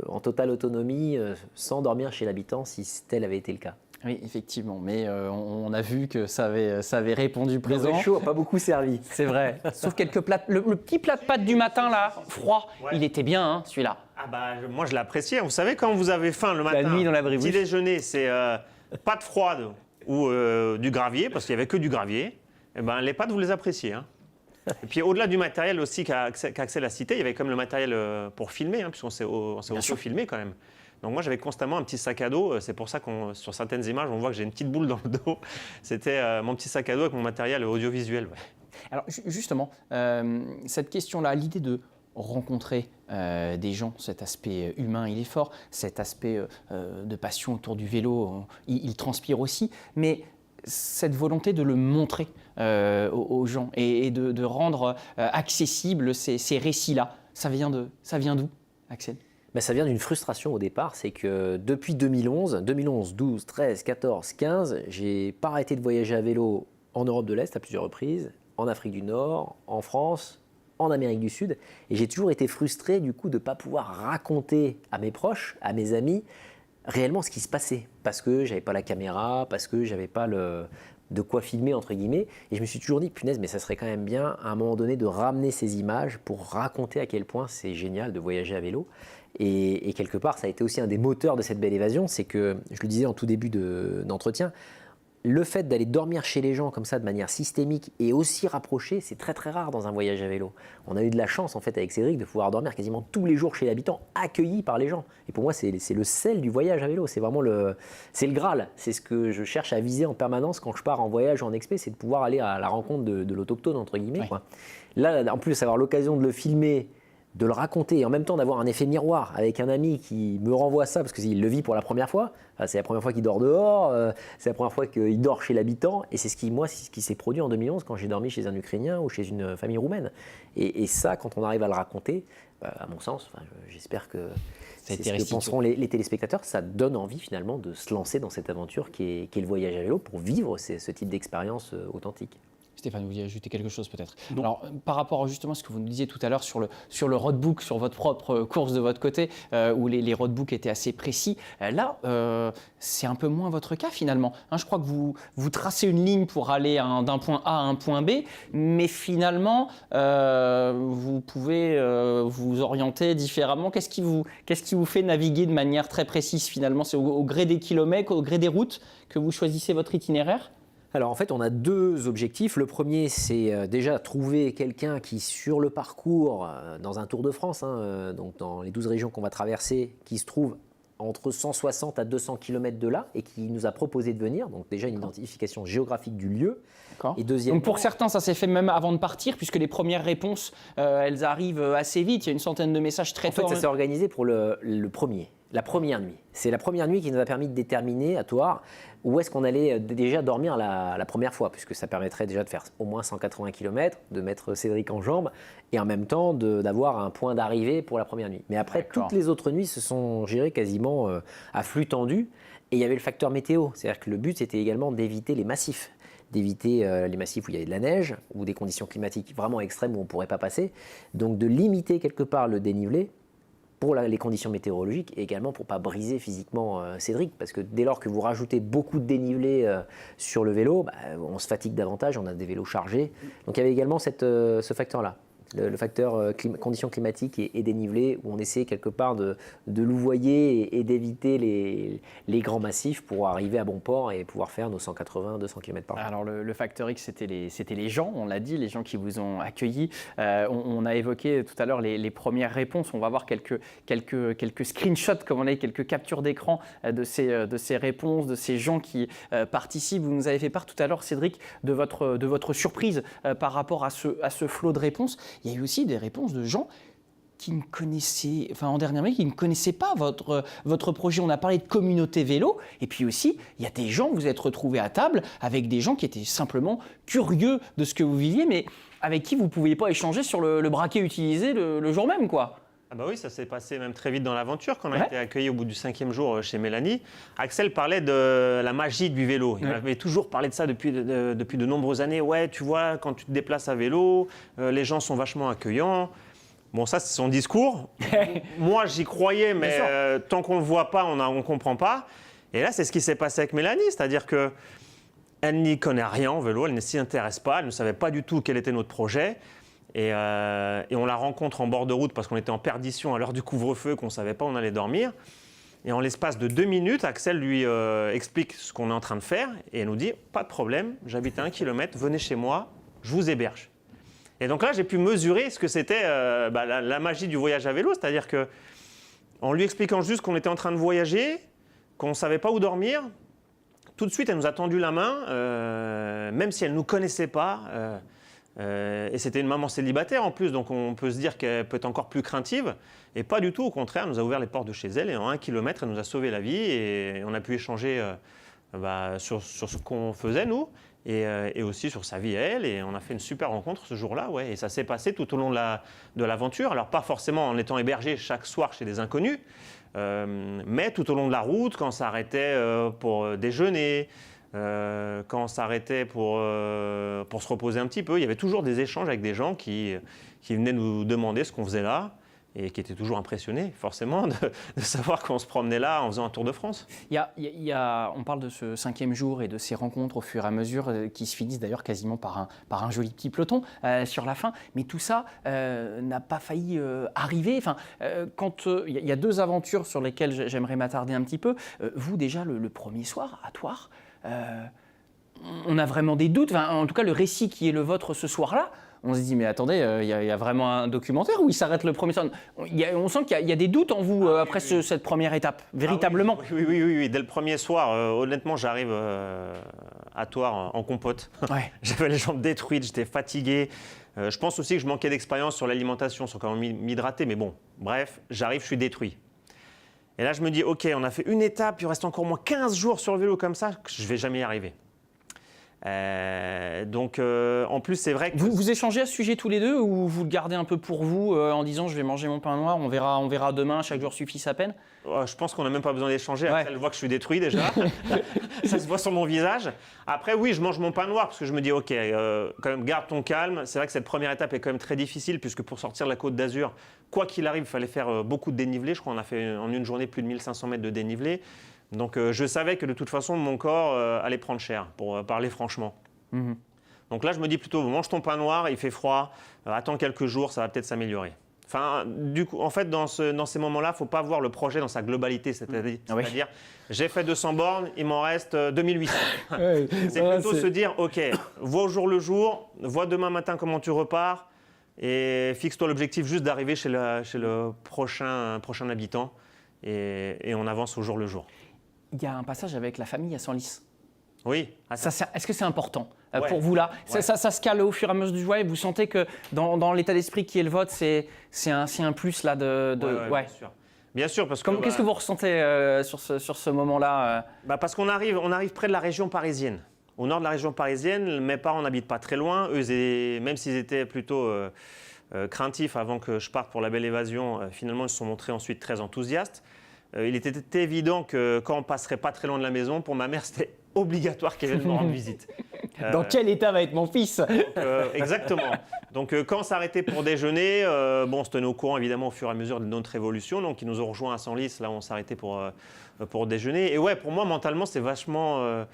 en totale autonomie, sans dormir chez l'habitant, si tel avait été le cas. Oui, effectivement, mais on a vu que ça avait répondu présent. Le réchaud n'a pas beaucoup servi. C'est vrai, sauf quelques plats. Le petit plat de pâtes du matin, là, froid, il était bien, celui-là. Moi, je l'appréciais. Vous savez, quand vous avez faim le matin, la nuit dans la petit déjeuner, c'est pâtes froides ou du gravier, parce qu'il n'y avait que du gravier. Les pâtes, vous les appréciez. Et puis, au-delà du matériel aussi qu'Axel a cité, il y avait comme le matériel pour filmer, puisqu'on s'est aussi filmé quand même. Donc moi, j'avais constamment un petit sac à dos. C'est pour ça que sur certaines images, on voit que j'ai une petite boule dans le dos. C'était mon petit sac à dos avec mon matériel audiovisuel. Ouais. Alors justement, cette question-là, l'idée de rencontrer des gens, cet aspect humain, il est fort. Cet aspect de passion autour du vélo, il transpire aussi. Mais cette volonté de le montrer aux gens et de rendre accessibles ces récits-là, ça vient d'où, Axel? Ça vient d'une frustration au départ, c'est que depuis 2011, 12, 13, 14, 15, j'ai pas arrêté de voyager à vélo en Europe de l'Est à plusieurs reprises, en Afrique du Nord, en France, en Amérique du Sud, et j'ai toujours été frustré du coup de ne pas pouvoir raconter à mes proches, à mes amis, réellement ce qui se passait, parce que j'avais pas la caméra, parce que j'avais pas de quoi filmer entre guillemets, et je me suis toujours dit punaise, mais ça serait quand même bien à un moment donné de ramener ces images pour raconter à quel point c'est génial de voyager à vélo. Et quelque part, ça a été aussi un des moteurs de cette belle évasion, c'est que, je le disais en tout début d'entretien, le fait d'aller dormir chez les gens comme ça de manière systémique et aussi rapprochée, c'est très très rare dans un voyage à vélo. On a eu de la chance en fait avec Cédric de pouvoir dormir quasiment tous les jours chez l'habitant, accueillis par les gens. Et pour moi, c'est le sel du voyage à vélo, c'est vraiment le Graal. C'est ce que je cherche à viser en permanence quand je pars en voyage ou en expé, c'est de pouvoir aller à la rencontre de l'autochtone entre guillemets. Ouais. Quoi. Là, en plus, avoir l'occasion de le filmer, de le raconter et en même temps d'avoir un effet miroir avec un ami qui me renvoie ça parce qu'il le vit pour la première fois. C'est la première fois qu'il dort dehors, c'est la première fois qu'il dort chez l'habitant et c'est ce qui s'est produit en 2011 quand j'ai dormi chez un Ukrainien ou chez une famille roumaine. Et ça, quand on arrive à le raconter, à mon sens, j'espère que c'est ce que penseront les téléspectateurs, ça donne envie finalement de se lancer dans cette aventure qui est le voyage à vélo pour vivre ce type d'expérience authentique. Stéphane, vous vouliez ajouter quelque chose peut-être? Alors, par rapport justement à ce que vous nous disiez tout à l'heure sur le roadbook, sur votre propre course de votre côté, où les roadbooks étaient assez précis, là, c'est un peu moins votre cas finalement. Je crois que vous tracez une ligne pour aller d'un point A à un point B, mais finalement, vous pouvez vous orienter différemment. Qu'est-ce qui vous fait naviguer de manière très précise finalement? C'est au gré des kilomètres, au gré des routes que vous choisissez votre itinéraire? Alors en fait, on a 2 objectifs. Le premier, c'est déjà trouver quelqu'un qui, sur le parcours, dans un Tour de France, donc dans les 12 régions qu'on va traverser, qui se trouve entre 160 à 200 km de là et qui nous a proposé de venir. Donc déjà une identification géographique du lieu. Et deuxièmement, donc pour certains, ça s'est fait même avant de partir, puisque les premières réponses, elles arrivent assez vite. Il y a une centaine de messages très tôt. En fait, ça s'est organisé pour la première nuit. C'est la première nuit qui nous a permis de déterminer à Thouars où est-ce qu'on allait déjà dormir la première fois, puisque ça permettrait déjà de faire au moins 180 km, de mettre Cédric en jambes, et en même temps d'avoir un point d'arrivée pour la première nuit. Mais après, toutes les autres nuits se sont gérées quasiment à flux tendu, et il y avait le facteur météo. C'est-à-dire que le but, c'était également d'éviter les massifs. D'éviter les massifs où il y avait de la neige, ou des conditions climatiques vraiment extrêmes où on ne pourrait pas passer. Donc de limiter quelque part le dénivelé, pour les conditions météorologiques et également pour ne pas briser physiquement Cédric, parce que dès lors que vous rajoutez beaucoup de dénivelé sur le vélo, on se fatigue davantage, on a des vélos chargés. Donc il y avait également ce facteur-là, le facteur conditions climatiques et dénivelé, où on essaie quelque part de louvoyer et d'éviter les grands massifs pour arriver à bon port et pouvoir faire nos 180-200 km par jour. Alors le facteur X, c'était les gens, on l'a dit, les gens qui vous ont accueillis. On a évoqué tout à l'heure les premières réponses. On va voir quelques screenshots, comme on a dit, quelques captures d'écran de ces réponses, de ces gens qui participent. Vous nous avez fait part tout à l'heure, Cédric, de votre surprise par rapport à ce flot de réponses. Il y a eu aussi des réponses de gens qui ne connaissaient, en dernière minute, qui ne connaissaient pas votre projet. On a parlé de communauté vélo, et puis aussi, il y a des gens, vous êtes retrouvés à table avec des gens qui étaient simplement curieux de ce que vous viviez, mais avec qui vous ne pouviez pas échanger sur le braquet utilisé le jour même, quoi. Ah bah oui, ça s'est passé même très vite dans l'aventure quand on a été accueillis au bout du 5e jour chez Mélanie. Axel parlait de la magie du vélo. Il m'avait toujours parlé de ça depuis de nombreuses années. Ouais, tu vois, quand tu te déplaces à vélo, les gens sont vachement accueillants. Bon, ça, c'est son discours. Moi, j'y croyais, mais tant qu'on ne le voit pas, on ne comprend pas. Et là, c'est ce qui s'est passé avec Mélanie, c'est-à-dire qu'elle n'y connaît rien en vélo, elle ne s'y intéresse pas, elle ne savait pas du tout quel était notre projet. Et on la rencontre en bord de route parce qu'on était en perdition à l'heure du couvre-feu, qu'on ne savait pas où on allait dormir. Et en l'espace de 2 minutes, Axel lui explique ce qu'on est en train de faire et elle nous dit « Pas de problème, j'habite à 1 km, venez chez moi, je vous héberge ». Et donc là, j'ai pu mesurer ce que c'était la magie du voyage à vélo, c'est-à-dire qu'en lui expliquant juste qu'on était en train de voyager, qu'on ne savait pas où dormir, tout de suite, elle nous a tendu la main, même si elle ne nous connaissait pas. Et c'était une maman célibataire en plus, donc on peut se dire qu'elle peut être encore plus craintive. Et pas du tout, au contraire, elle nous a ouvert les portes de chez elle et en 1 kilomètre, elle nous a sauvé la vie et on a pu échanger sur ce qu'on faisait nous et aussi sur sa vie à elle. Et on a fait une super rencontre ce jour-là, et ça s'est passé tout au long de l'aventure. Alors pas forcément en étant hébergé chaque soir chez des inconnus, mais tout au long de la route, quand on s'arrêtait pour déjeuner, quand on s'arrêtait pour se reposer un petit peu, il y avait toujours des échanges avec des gens qui venaient nous demander ce qu'on faisait là et qui étaient toujours impressionnés, forcément, de savoir qu'on se promenait là en faisant un Tour de France. On parle de ce 5e jour et de ces rencontres au fur et à mesure qui se finissent d'ailleurs quasiment par un joli petit peloton sur la fin. Mais tout ça n'a pas failli arriver. Quand il y a 2 aventures sur lesquelles j'aimerais m'attarder un petit peu. Vous, déjà, le premier soir, à Thouars, on a vraiment des doutes. En tout cas, le récit qui est le vôtre ce soir-là, on se dit, mais attendez, il y a vraiment un documentaire où il s'arrête le premier soir. On sent qu'il y a des doutes en vous après cette première étape, véritablement. Oui. Dès le premier soir, honnêtement, j'arrive à Thouars en compote. J'avais les jambes détruites, j'étais fatigué. Je pense aussi que je manquais d'expérience sur l'alimentation, sur comment m'hydrater. Mais bon, bref, j'arrive, je suis détruit. Et là, je me dis, OK, on a fait une étape, il reste encore au moins 15 jours sur le vélo comme ça, je ne vais jamais y arriver. En plus, c'est vrai que… Vous échangez à ce sujet tous les deux ou vous le gardez un peu pour vous en disant je vais manger mon pain noir, on verra demain, chaque jour suffit sa peine? Je pense qu'on n'a même pas besoin d'échanger. Elle voit que je suis détruit déjà. Ça se voit sur mon visage. Après, oui, je mange mon pain noir parce que je me dis, OK, quand même, garde ton calme. C'est vrai que cette première étape est quand même très difficile puisque pour sortir de la Côte d'Azur, quoi qu'il arrive, il fallait faire beaucoup de dénivelé. Je crois qu'on a fait en une journée plus de 1500 mètres de dénivelé. Donc, je savais que de toute façon, mon corps allait prendre cher, pour parler franchement. Donc là, je me dis plutôt, mange ton pain noir, il fait froid, attends quelques jours, ça va peut-être s'améliorer. Enfin, du coup, en fait, dans ces moments-là, il ne faut pas voir le projet dans sa globalité. C'est-à-dire, j'ai fait 200 bornes, il m'en reste 2800. C'est plutôt se dire, OK, vois au jour le jour, vois demain matin comment tu repars et fixe-toi l'objectif juste d'arriver chez le prochain habitant et on avance au jour le jour. Il y a un passage avec la famille à Senlis. Oui. Est-ce que c'est important Ouais. pour vous là? Ouais. Ça se cale au fur et à mesure du voyage. Vous sentez que dans l'état d'esprit qui est le vôtre, c'est un plus là Ouais. Bien sûr, parce que Qu'est-ce que vous ressentez sur ce moment-là parce qu'on arrive près de la région parisienne. Au nord de la région parisienne, mes parents n'habitent pas très loin. Eux, même s'ils étaient plutôt craintifs avant que je parte pour la belle évasion, finalement, ils se sont montrés ensuite très enthousiastes. Il était évident que quand on passerait pas très loin de la maison, pour ma mère, c'était obligatoire qu'elle vienne me rendre visite. Dans quel état va être mon fils? Exactement. Donc quand on s'arrêtait pour déjeuner, on se tenait au courant évidemment au fur et à mesure de notre évolution. Donc ils nous ont rejoints à Senlis, là où on s'arrêtait pour déjeuner. Et ouais, pour moi, mentalement, c'est vachement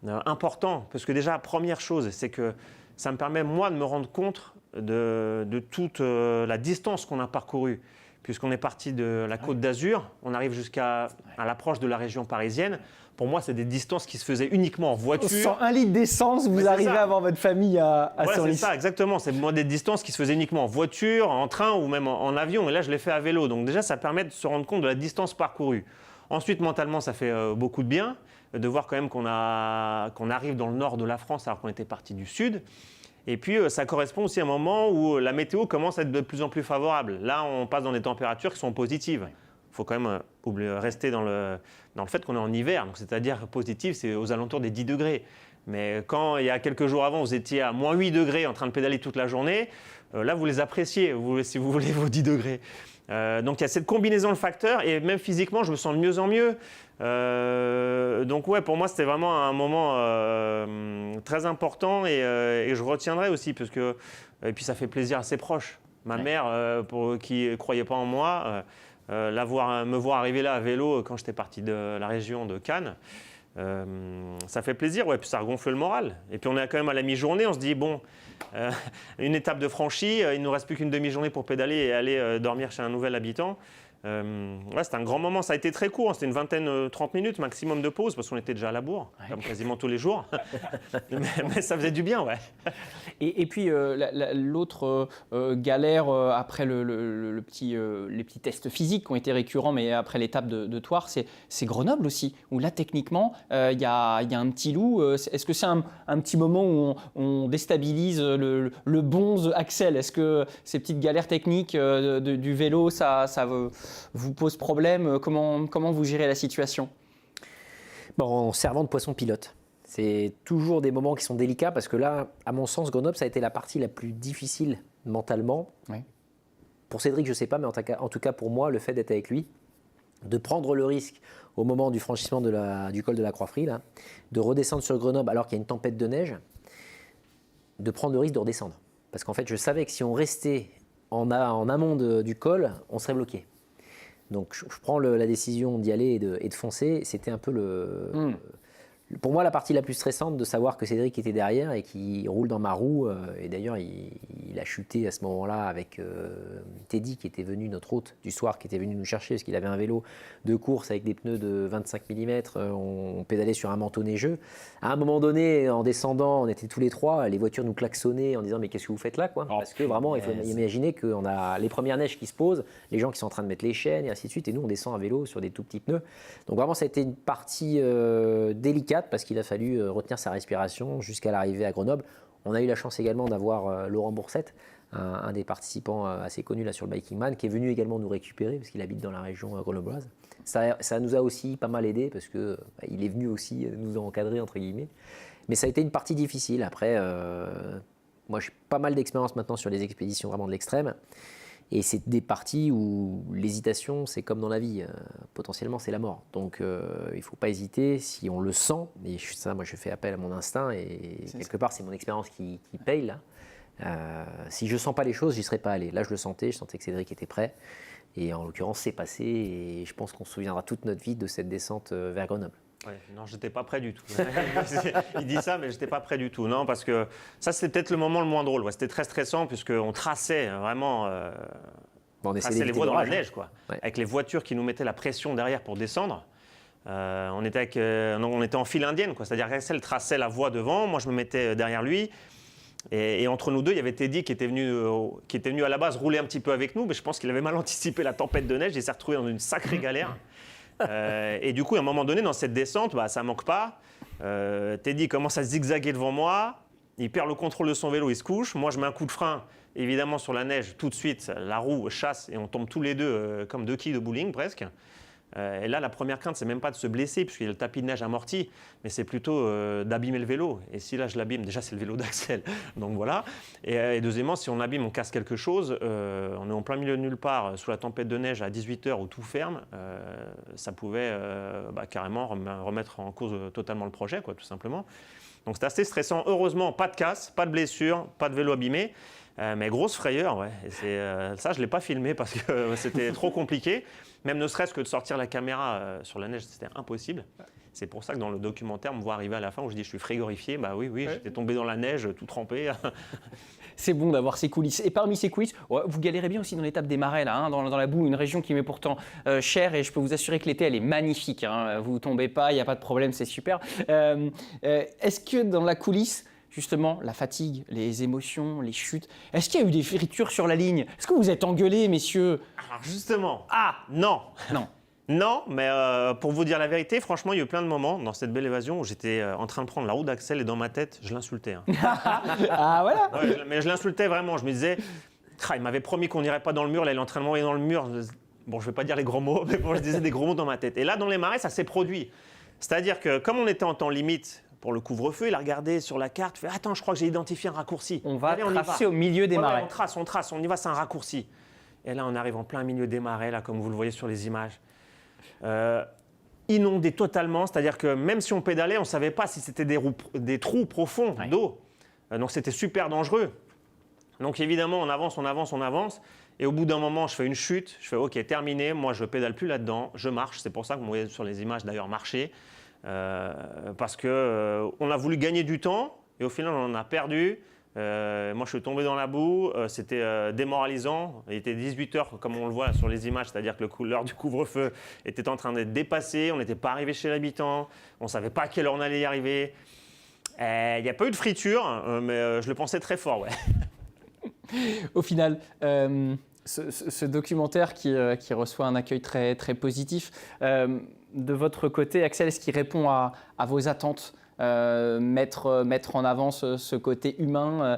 important. Parce que déjà, première chose, c'est que ça me permet, moi, de me rendre compte de toute la distance qu'on a parcourue. Puisqu'on est parti de la Côte d'Azur, on arrive jusqu'à l'approche de la région parisienne. Pour moi, c'est des distances qui se faisaient uniquement en voiture. Sans 1 litre d'essence, vous arrivez à voir votre famille à Senlis. C'est ça, exactement. C'est moi des distances qui se faisaient uniquement en voiture, en train ou même en avion. Et là, je l'ai fait à vélo. Donc déjà, ça permet de se rendre compte de la distance parcourue. Ensuite, mentalement, ça fait beaucoup de bien de voir quand même qu'on arrive dans le nord de la France alors qu'on était parti du sud. Et puis, ça correspond aussi à un moment où la météo commence à être de plus en plus favorable. Là, on passe dans des températures qui sont positives. Il faut quand même rester dans le fait qu'on est en hiver. Donc, c'est-à-dire positif, c'est aux alentours des 10 degrés. Mais quand, il y a quelques jours avant, vous étiez à moins 8 degrés en train de pédaler toute la journée, là, vous les appréciez, si vous voulez, vos 10 degrés. Donc, il y a cette combinaison de facteurs. Et même physiquement, je me sens de mieux en mieux. Donc ouais, pour moi c'était vraiment un moment très important et je retiendrai aussi parce que et puis ça fait plaisir à ses proches. Ma mère, qui ne croyait pas en moi, me voir arriver là à vélo quand j'étais parti de la région de Cannes, ça fait plaisir, ouais, puis ça regonfle le moral. Et puis on est quand même à la mi-journée, on se dit bon, une étape de franchie, il ne nous reste plus qu'une demi-journée pour pédaler et aller dormir chez un nouvel habitant. C'était un grand moment, ça a été très court, c'était une vingtaine, 30 minutes maximum de pause parce qu'on était déjà à la bourre, comme quasiment tous les jours, mais ça faisait du bien, ouais. Et puis l'autre galère après les petits tests physiques qui ont été récurrents, mais après l'étape de Thouars, c'est Grenoble aussi, où là techniquement il y a un petit loup. Est-ce que c'est un petit moment où on déstabilise le bonze Axel? Est-ce que ces petites galères techniques du vélo, ça vous pose problème? Comment vous gérez la situation? En servant de poisson pilote. C'est toujours des moments qui sont délicats parce que là, à mon sens, Grenoble, ça a été la partie la plus difficile mentalement. Oui. Pour Cédric, je ne sais pas, mais en tout cas pour moi, le fait d'être avec lui, de prendre le risque au moment du franchissement du col de la Croix-Frie, là, de redescendre sur Grenoble alors qu'il y a une tempête de neige, de prendre le risque de redescendre. Parce qu'en fait, je savais que si on restait en amont du col, on serait bloqué. Donc je prends la décision d'y aller et de foncer. C'était un peu pour moi la partie la plus stressante de savoir que Cédric était derrière et qui roule dans ma roue. Et d'ailleurs, il a chuté à ce moment-là avec Teddy qui était venu, notre hôte du soir, qui était venu nous chercher parce qu'il avait un vélo de course avec des pneus de 25 mm. On pédalait sur un manteau neigeux. À un moment donné, en descendant, on était tous les trois, les voitures nous klaxonnaient en disant mais qu'est-ce que vous faites là quoi? Parce que vraiment, il faut imaginer qu'on a les premières neiges qui se posent, les gens qui sont en train de mettre les chaînes et ainsi de suite, et nous on descend à vélo sur des tout petits pneus. Donc vraiment, ça a été une partie délicate parce qu'il a fallu retenir sa respiration jusqu'à l'arrivée à Grenoble. On a eu la chance également d'avoir Laurent Boursette, un des participants assez connus là sur le Biking Man, qui est venu également nous récupérer parce qu'il habite dans la région grenobloise. Ça nous a aussi pas mal aidé parce que il est venu aussi nous encadrer entre guillemets. Mais ça a été une partie difficile. Après, moi j'ai pas mal d'expérience maintenant sur les expéditions vraiment de l'extrême. Et c'est des parties où l'hésitation, c'est comme dans la vie, potentiellement c'est la mort. Donc il ne faut pas hésiter si on le sent. Et ça, moi je fais appel à mon instinct et quelque part c'est mon expérience qui paye là. Si je ne sens pas les choses, j'y serais pas allé. Là je le sentais, je sentais que Cédric était prêt. Et en l'occurrence c'est passé et je pense qu'on se souviendra toute notre vie de cette descente vers Grenoble. Ouais, non, j'étais pas prêt du tout. Il dit ça, mais j'étais pas prêt du tout. Non, parce que ça, c'était peut-être le moment le moins drôle. Ouais, c'était très stressant puisqu'on traçait vraiment Bon, on essaie tracer les d'éviter voies dans la l'orage, hein. neige, quoi. Ouais. Avec les voitures qui nous mettaient la pression derrière pour descendre. On était en file indienne, quoi. C'est-à-dire qu'Axel traçait la voie devant, moi je me mettais derrière lui. Et entre nous deux, il y avait Teddy qui était venu à la base rouler un petit peu avec nous, mais je pense qu'il avait mal anticipé la tempête de neige et s'est retrouvé dans une sacrée galère. Et du coup, à un moment donné, dans cette descente, ça manque pas. Teddy commence à zigzaguer devant moi, il perd le contrôle de son vélo, il se couche. Moi, je mets un coup de frein, évidemment, sur la neige, tout de suite, la roue chasse et on tombe tous les deux comme 2 quilles de bowling presque. Et là, la première crainte, c'est même pas de se blesser, puisqu'il y a le tapis de neige amorti, mais c'est plutôt d'abîmer le vélo. Et si là, je l'abîme, déjà, c'est le vélo d'Axel, donc voilà. Et deuxièmement, si on abîme, on casse quelque chose, on est en plein milieu de nulle part, sous la tempête de neige à 18h où tout ferme, ça pouvait carrément remettre en cause totalement le projet, quoi, tout simplement. Donc c'était assez stressant. Heureusement, pas de casse, pas de blessure, pas de vélo abîmé. Mais grosse frayeur, ouais. Et ça, je ne l'ai pas filmé parce que c'était trop compliqué. Même ne serait-ce que de sortir la caméra sur la neige, c'était impossible. C'est pour ça que dans le documentaire, on me voit arriver à la fin où je dis je suis frigorifié. Bah oui, ouais. J'étais tombé dans la neige, tout trempé. C'est bon d'avoir ces coulisses. Et parmi ces coulisses, vous galérez bien aussi dans l'étape des Marais, là, hein, dans la boue, une région qui m'est pourtant chère. Et je peux vous assurer que l'été, elle est magnifique. Hein. Vous ne tombez pas, il n'y a pas de problème, c'est super. Est-ce que dans la coulisse, justement, la fatigue, les émotions, les chutes, est-ce qu'il y a eu des fritures sur la ligne? Est-ce que vous êtes engueulés, messieurs? Alors justement, non. Non, mais pour vous dire la vérité, franchement, il y a eu plein de moments dans cette belle évasion où j'étais en train de prendre la roue d'Axel et dans ma tête, je l'insultais. Hein. Ah voilà. Ouais, mais je l'insultais vraiment. Je me disais, il m'avait promis qu'on n'irait pas dans le mur. Là, il est en train de m'envoyer dans le mur. Bon, je ne vais pas dire les gros mots, mais bon, je disais des gros mots dans ma tête. Et là, dans les Marais, ça s'est produit. C'est-à-dire que comme on était en temps limite pour le couvre-feu, il a regardé sur la carte, fait attends, je crois que j'ai identifié un raccourci. On va Allez, tracer au milieu des Marais. On trace, on y va, c'est un raccourci. Et là, on arrive en plein milieu des Marais, là, comme vous le voyez sur les images. Inondé totalement, c'est-à-dire que même si on pédalait, on ne savait pas si c'était des trous profonds d'eau. Donc c'était super dangereux. Donc évidemment, on avance. Et au bout d'un moment, je fais une chute. Je fais OK, terminé. Moi, je ne pédale plus là-dedans. Je marche. C'est pour ça que vous voyez sur les images d'ailleurs marcher. Parce qu'on a voulu gagner du temps et au final, on en a perdu. Moi, je suis tombé dans la boue, c'était démoralisant. Il était 18h, comme on le voit sur les images, c'est-à-dire que l'heure du couvre-feu était en train d'être dépassée. On n'était pas arrivé chez l'habitant, on ne savait pas à quelle heure on allait y arriver. Il n'y a pas eu de friture, mais je le pensais très fort, ouais. Au final, ce documentaire qui reçoit un accueil très, très positif, de votre côté, Axel, est-ce qu'il répond à vos attentes? Mettre en avant ce côté humain,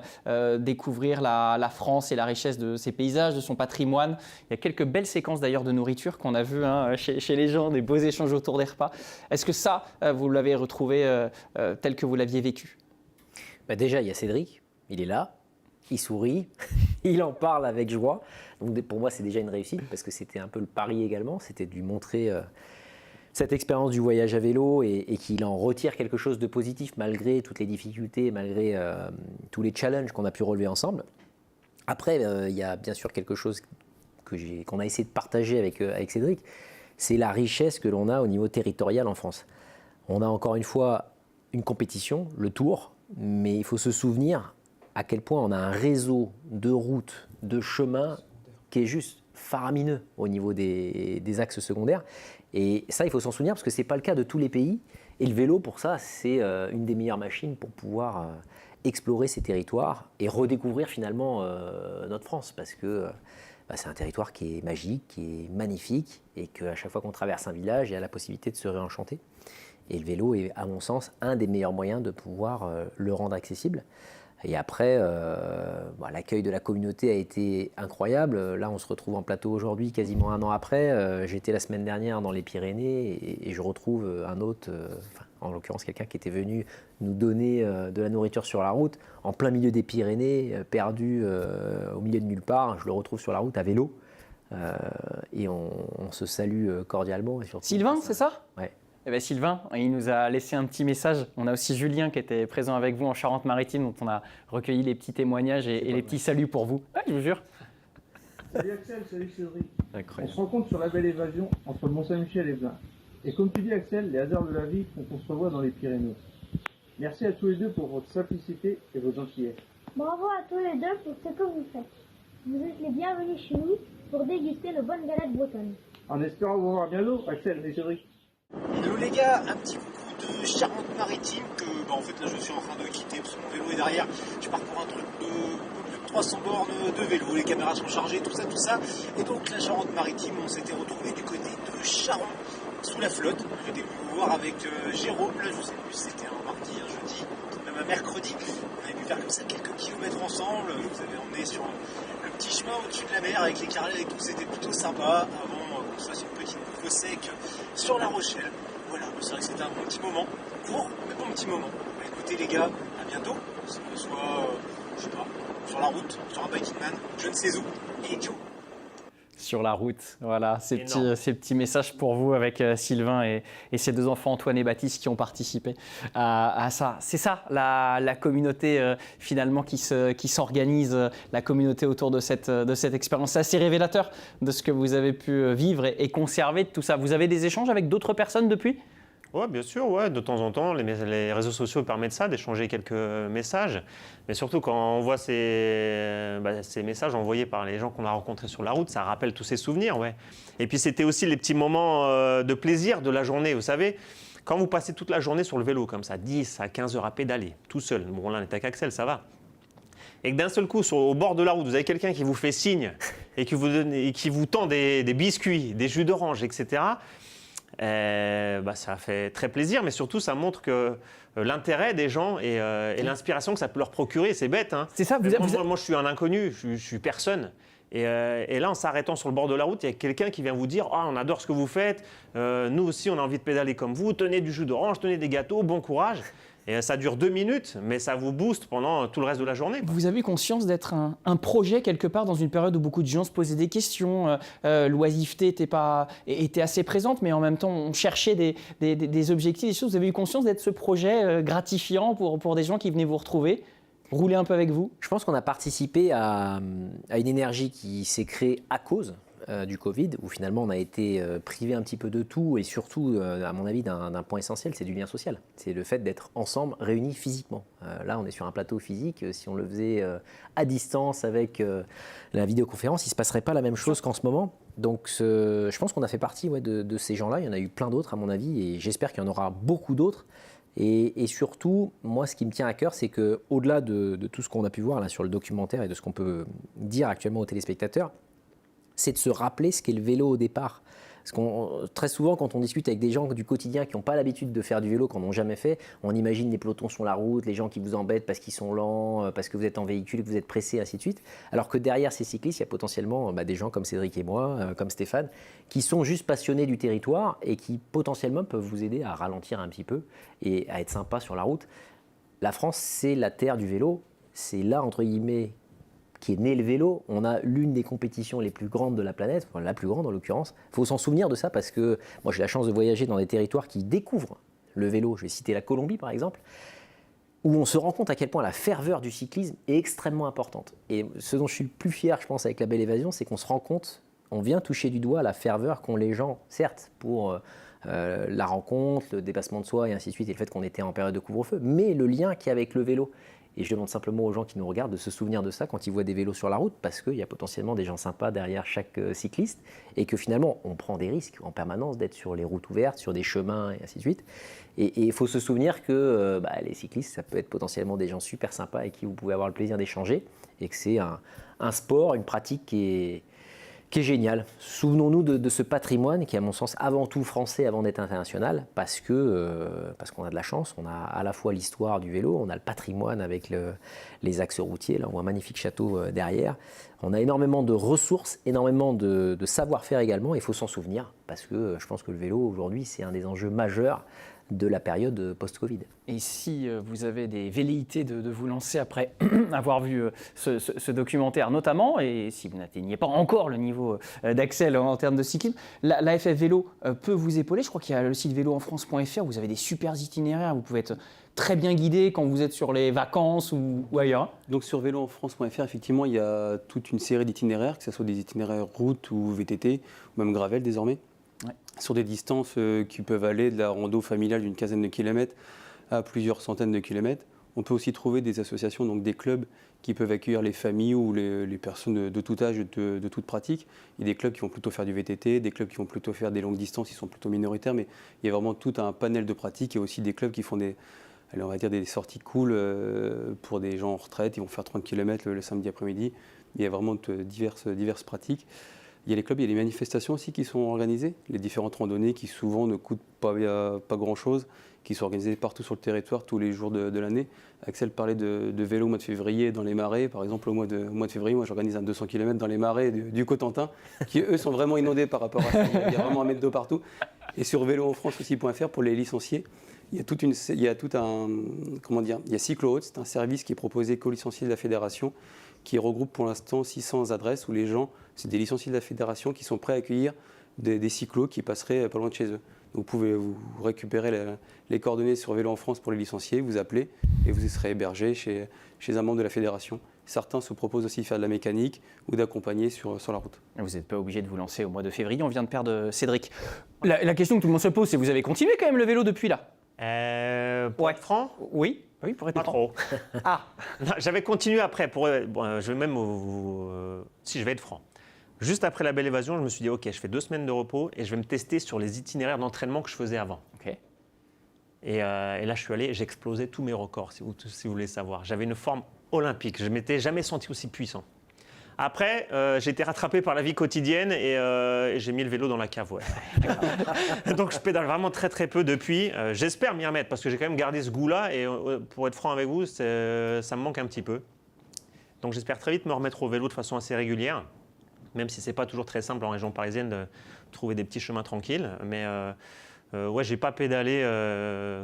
découvrir la France et la richesse de ses paysages, de son patrimoine. Il y a quelques belles séquences d'ailleurs de nourriture qu'on a vues chez les gens, des beaux échanges autour des repas. Est-ce que ça, vous l'avez retrouvé tel que vous l'aviez vécu? Déjà, il y a Cédric, il est là, il sourit, il en parle avec joie. Donc pour moi, c'est déjà une réussite parce que c'était un peu le pari également, c'était de lui montrer cette expérience du voyage à vélo et qu'il en retire quelque chose de positif malgré toutes les difficultés, malgré tous les challenges qu'on a pu relever ensemble. Après, il y a bien sûr quelque chose qu'on a essayé de partager avec Cédric, c'est la richesse que l'on a au niveau territorial en France. On a encore une fois une compétition, le Tour, mais il faut se souvenir à quel point on a un réseau de routes, de chemins qui est juste faramineux au niveau des axes secondaires. Et ça, il faut s'en souvenir parce que ce n'est pas le cas de tous les pays. Et le vélo, pour ça, c'est une des meilleures machines pour pouvoir explorer ces territoires et redécouvrir finalement notre France. Parce que c'est un territoire qui est magique, qui est magnifique et qu'à chaque fois qu'on traverse un village, il y a la possibilité de se réenchanter. Et le vélo est, à mon sens, un des meilleurs moyens de pouvoir le rendre accessible. Et après, l'accueil de la communauté a été incroyable. Là, on se retrouve en plateau aujourd'hui, quasiment un an après. J'étais la semaine dernière dans les Pyrénées et je retrouve un hôte, en l'occurrence quelqu'un qui était venu nous donner de la nourriture sur la route, en plein milieu des Pyrénées, perdu au milieu de nulle part. Je le retrouve sur la route à vélo et on se salue cordialement. Et surtout, Sylvain, c'est ça? Ouais. Eh bien, Sylvain, il nous a laissé un petit message. On a aussi Julien qui était présent avec vous en Charente-Maritime, dont on a recueilli les petits témoignages et les petits saluts pour vous. Ouais, je vous jure. Salut Axel, salut Cédric. Incroyable. On se rencontre sur la belle évasion entre le Mont-Saint-Michel et Blain. Et comme tu dis Axel, les hasards de la vie font qu'on se revoit dans les Pyrénées. Merci à tous les deux pour votre simplicité et vos gentillesses. Bravo à tous les deux pour ce que vous faites. Vous êtes les bienvenus chez nous pour déguster nos bonnes galettes bretonnes. En espérant vous voir bientôt, Axel et Cédric. Hello les gars, un petit coucou de Charente-Maritime que en fait là je suis en train de quitter parce que mon vélo est derrière. Je parcours un truc de un peu plus de 300 bornes de vélo, les caméras sont chargées, tout ça. Et donc la Charente-Maritime, on s'était retrouvé du côté de Charon, sous la flotte. J'étais venu vous voir avec Jérôme, là je sais plus si c'était un mardi, un jeudi, même un mercredi. On avait pu faire comme ça quelques kilomètres ensemble. Je vous avais emmené sur un petit chemin au-dessus de la mer avec les carrelets et tout, c'était plutôt sympa avant qu'on se fasse une petite bouffe sec sur La Rochelle. Voilà, c'est vrai que c'était un bon petit moment, court, mais bon petit moment. Bah, écoutez les gars, à bientôt, que ce soit, je sais pas, sur la route, sur un biking man, je ne sais où, et ciao. Sur la route, voilà, ces Énorme. petits messages pour vous avec Sylvain et ses deux enfants Antoine et Baptiste qui ont participé à ça. C'est ça la communauté finalement qui s'organise, la communauté autour de cette expérience. C'est assez révélateur de ce que vous avez pu vivre et conserver de tout ça. Vous avez des échanges avec d'autres personnes depuis ? Oui, bien sûr, ouais. De temps en temps, les réseaux sociaux permettent ça, d'échanger quelques messages. Mais surtout, quand on voit ces messages envoyés par les gens qu'on a rencontrés sur la route, ça rappelle tous ces souvenirs. Ouais. Et puis, c'était aussi les petits moments de plaisir de la journée. Vous savez, quand vous passez toute la journée sur le vélo, comme ça, 10 à 15 heures à pédaler, tout seul. Bon, là, on est avec Axel, ça va. Et que d'un seul coup, au bord de la route, vous avez quelqu'un qui vous fait signe et qui vous tend des biscuits, des jus d'orange, etc., ça fait très plaisir, mais surtout ça montre que l'intérêt des gens et l'inspiration que ça peut leur procurer, c'est bête. Hein. C'est ça, Moi, je suis un inconnu, je suis personne. Et là, en s'arrêtant sur le bord de la route, il y a quelqu'un qui vient vous dire « Ah, on adore ce que vous faites, nous aussi on a envie de pédaler comme vous, tenez du jus d'orange, tenez des gâteaux, bon courage ». Et ça dure 2 minutes, mais ça vous booste pendant tout le reste de la journée. Vous avez conscience d'être un projet quelque part dans une période où beaucoup de gens se posaient des questions, l'oisiveté était assez présente, mais en même temps on cherchait des objectifs, des choses. Vous avez eu conscience d'être ce projet gratifiant pour des gens qui venaient vous retrouver, rouler un peu avec vous ? Je pense qu'on a participé à une énergie qui s'est créée à cause du Covid, où finalement on a été privé un petit peu de tout et surtout, à mon avis, d'un point essentiel, c'est du lien social. C'est le fait d'être ensemble, réunis physiquement. Là, on est sur un plateau physique. Si on le faisait à distance avec la vidéoconférence, il ne se passerait pas la même chose qu'en ce moment. Donc, je pense qu'on a fait partie de ces gens-là. Il y en a eu plein d'autres, à mon avis, et j'espère qu'il y en aura beaucoup d'autres. Et surtout, moi, ce qui me tient à cœur, c'est qu'au-delà de tout ce qu'on a pu voir là, sur le documentaire et de ce qu'on peut dire actuellement aux téléspectateurs, c'est de se rappeler ce qu'est le vélo au départ. Parce que très souvent, quand on discute avec des gens du quotidien qui n'ont pas l'habitude de faire du vélo, qui n'en ont jamais fait, on imagine les pelotons sur la route, les gens qui vous embêtent parce qu'ils sont lents, parce que vous êtes en véhicule, que vous êtes pressé, ainsi de suite. Alors que derrière ces cyclistes, il y a potentiellement des gens comme Cédric et moi, comme Stéphane, qui sont juste passionnés du territoire et qui potentiellement peuvent vous aider à ralentir un petit peu et à être sympa sur la route. La France, c'est la terre du vélo. C'est là, entre guillemets, qui est né le vélo. On a l'une des compétitions les plus grandes de la planète, enfin, la plus grande en l'occurrence. Il faut s'en souvenir de ça parce que moi j'ai la chance de voyager dans des territoires qui découvrent le vélo. Je vais citer la Colombie par exemple, où on se rend compte à quel point la ferveur du cyclisme est extrêmement importante. Et ce dont je suis le plus fier, je pense, avec la Belle Évasion, c'est qu'on se rend compte, on vient toucher du doigt la ferveur qu'ont les gens, certes, pour la rencontre, le dépassement de soi et ainsi de suite, et le fait qu'on était en période de couvre-feu, mais le lien qu'il y a avec le vélo. Et je demande simplement aux gens qui nous regardent de se souvenir de ça quand ils voient des vélos sur la route, parce qu'il y a potentiellement des gens sympas derrière chaque cycliste, et que finalement, on prend des risques en permanence d'être sur les routes ouvertes, sur des chemins, et ainsi de suite. Et il faut se souvenir que les cyclistes, ça peut être potentiellement des gens super sympas avec qui vous pouvez avoir le plaisir d'échanger, et que c'est un sport, une pratique qui est génial. Souvenons-nous de ce patrimoine qui est à mon sens avant tout français avant d'être international parce qu'on a de la chance, on a à la fois l'histoire du vélo, on a le patrimoine avec les axes routiers, là on voit un magnifique château derrière, on a énormément de ressources, énormément de savoir-faire également, il faut s'en souvenir parce que je pense que le vélo aujourd'hui c'est un des enjeux majeurs de la période post-Covid. Et si vous avez des velléités de vous lancer après avoir vu ce documentaire notamment, et si vous n'atteignez pas encore le niveau d'Axel en termes de cyclisme, la FF Vélo peut vous épauler. Je crois qu'il y a le site véloenfrance.fr, vous avez des super itinéraires, vous pouvez être très bien guidé quand vous êtes sur les vacances ou ailleurs. Donc sur véloenfrance.fr, effectivement, il y a toute une série d'itinéraires, que ce soit des itinéraires route ou VTT, ou même gravel désormais. Ouais. Sur des distances qui peuvent aller de la rando familiale d'une quinzaine de kilomètres à plusieurs centaines de kilomètres. On peut aussi trouver des associations, donc des clubs qui peuvent accueillir les familles ou les personnes de tout âge, de toute pratique. Il y a des clubs qui vont plutôt faire du VTT, des clubs qui vont plutôt faire des longues distances, ils sont plutôt minoritaires, mais il y a vraiment tout un panel de pratiques. Il y a aussi des clubs qui font des sorties cool pour des gens en retraite, ils vont faire 30 km le samedi après-midi. Il y a vraiment diverses pratiques. Il y a les clubs, il y a les manifestations aussi qui sont organisées, les différentes randonnées qui souvent ne coûtent pas grand-chose, qui sont organisées partout sur le territoire tous les jours de l'année. Axel parlait de vélo au mois de février dans les marais. Par exemple, au mois de février, moi j'organise un 200 km dans les marais du Cotentin, qui eux sont vraiment inondés par rapport à ça. Il y a vraiment un mètre d'eau partout. Et sur véloenfrance aussi.fr pour les licenciés, il y a Cyclo-Haute, c'est un service qui est proposé qu'aux licenciés de la fédération, qui regroupe pour l'instant 600 adresses où les gens, c'est des licenciés de la fédération qui sont prêts à accueillir des cyclos qui passeraient pas loin de chez eux. Vous pouvez vous récupérer les coordonnées sur Vélo en France pour les licenciés, vous appelez et vous serez hébergé chez un membre de la fédération. Certains se proposent aussi de faire de la mécanique ou d'accompagner sur la route. Vous n'êtes pas obligé de vous lancer au mois de février, on vient de perdre Cédric. La question que tout le monde se pose, c'est vous avez continué quand même le vélo depuis là? Pour être franc, oui, pour être pas franc. trop. Ah, Non, j'avais continué après. Je vais même si je vais être franc. Juste après la Belle Évasion, je me suis dit, OK, je fais 2 semaines de repos et je vais me tester sur les itinéraires d'entraînement que je faisais avant. ok. Et là, je suis allé, j'explosais tous mes records, si vous voulez savoir. J'avais une forme olympique. Je ne m'étais jamais senti aussi puissant. Après, j'ai été rattrapé par la vie quotidienne et j'ai mis le vélo dans la cave. Ouais. Donc, je pédale vraiment très, très peu depuis. J'espère m'y remettre parce que j'ai quand même gardé ce goût-là. Et pour être franc avec vous, ça me manque un petit peu. Donc, j'espère très vite me remettre au vélo de façon assez régulière. Même si ce n'est pas toujours très simple en région parisienne de trouver des petits chemins tranquilles. Mais ouais, je n'ai pas pédalé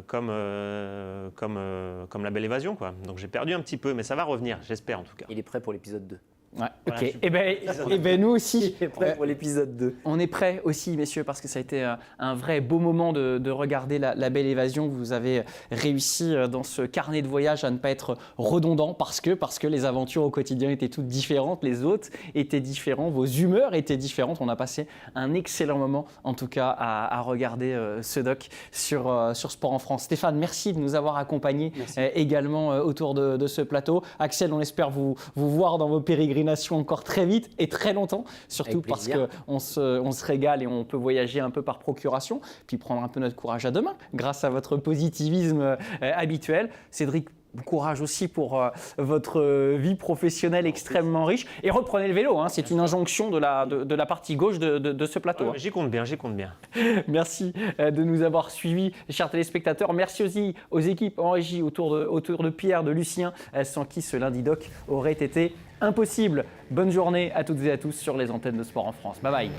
comme la Belle Évasion, quoi. Donc j'ai perdu un petit peu, mais ça va revenir, j'espère en tout cas. Il est prêt pour l'épisode 2. Ouais, Voilà, ok. Et ben nous aussi. Il est prêt pour l'épisode 2. On est prêts aussi, messieurs, parce que ça a été un vrai beau moment de regarder la Belle Évasion. Vous avez réussi dans ce carnet de voyage à ne pas être redondant parce que les aventures au quotidien étaient toutes différentes, les hôtes étaient différents, vos humeurs étaient différentes. On a passé un excellent moment, en tout cas, à regarder ce doc sur Sport en France. Stéphane, merci de nous avoir accompagnés également autour de ce plateau. Axel, on espère vous voir dans vos pérégrinations encore très vite et très longtemps, surtout parce qu'on se régale et on peut voyager un peu par procuration, puis prendre un peu notre courage à deux mains grâce à votre positivisme habituel. Cédric, bon courage aussi pour votre vie professionnelle extrêmement riche. Et reprenez le vélo, hein, c'est une injonction de la partie gauche de ce plateau. Ouais, j'y compte bien. Merci de nous avoir suivis, chers téléspectateurs. Merci aussi aux équipes en régie autour de Pierre, de Lucien, sans qui ce lundi doc aurait été impossible. Bonne journée à toutes et à tous sur les antennes de Sport en France. Bye bye.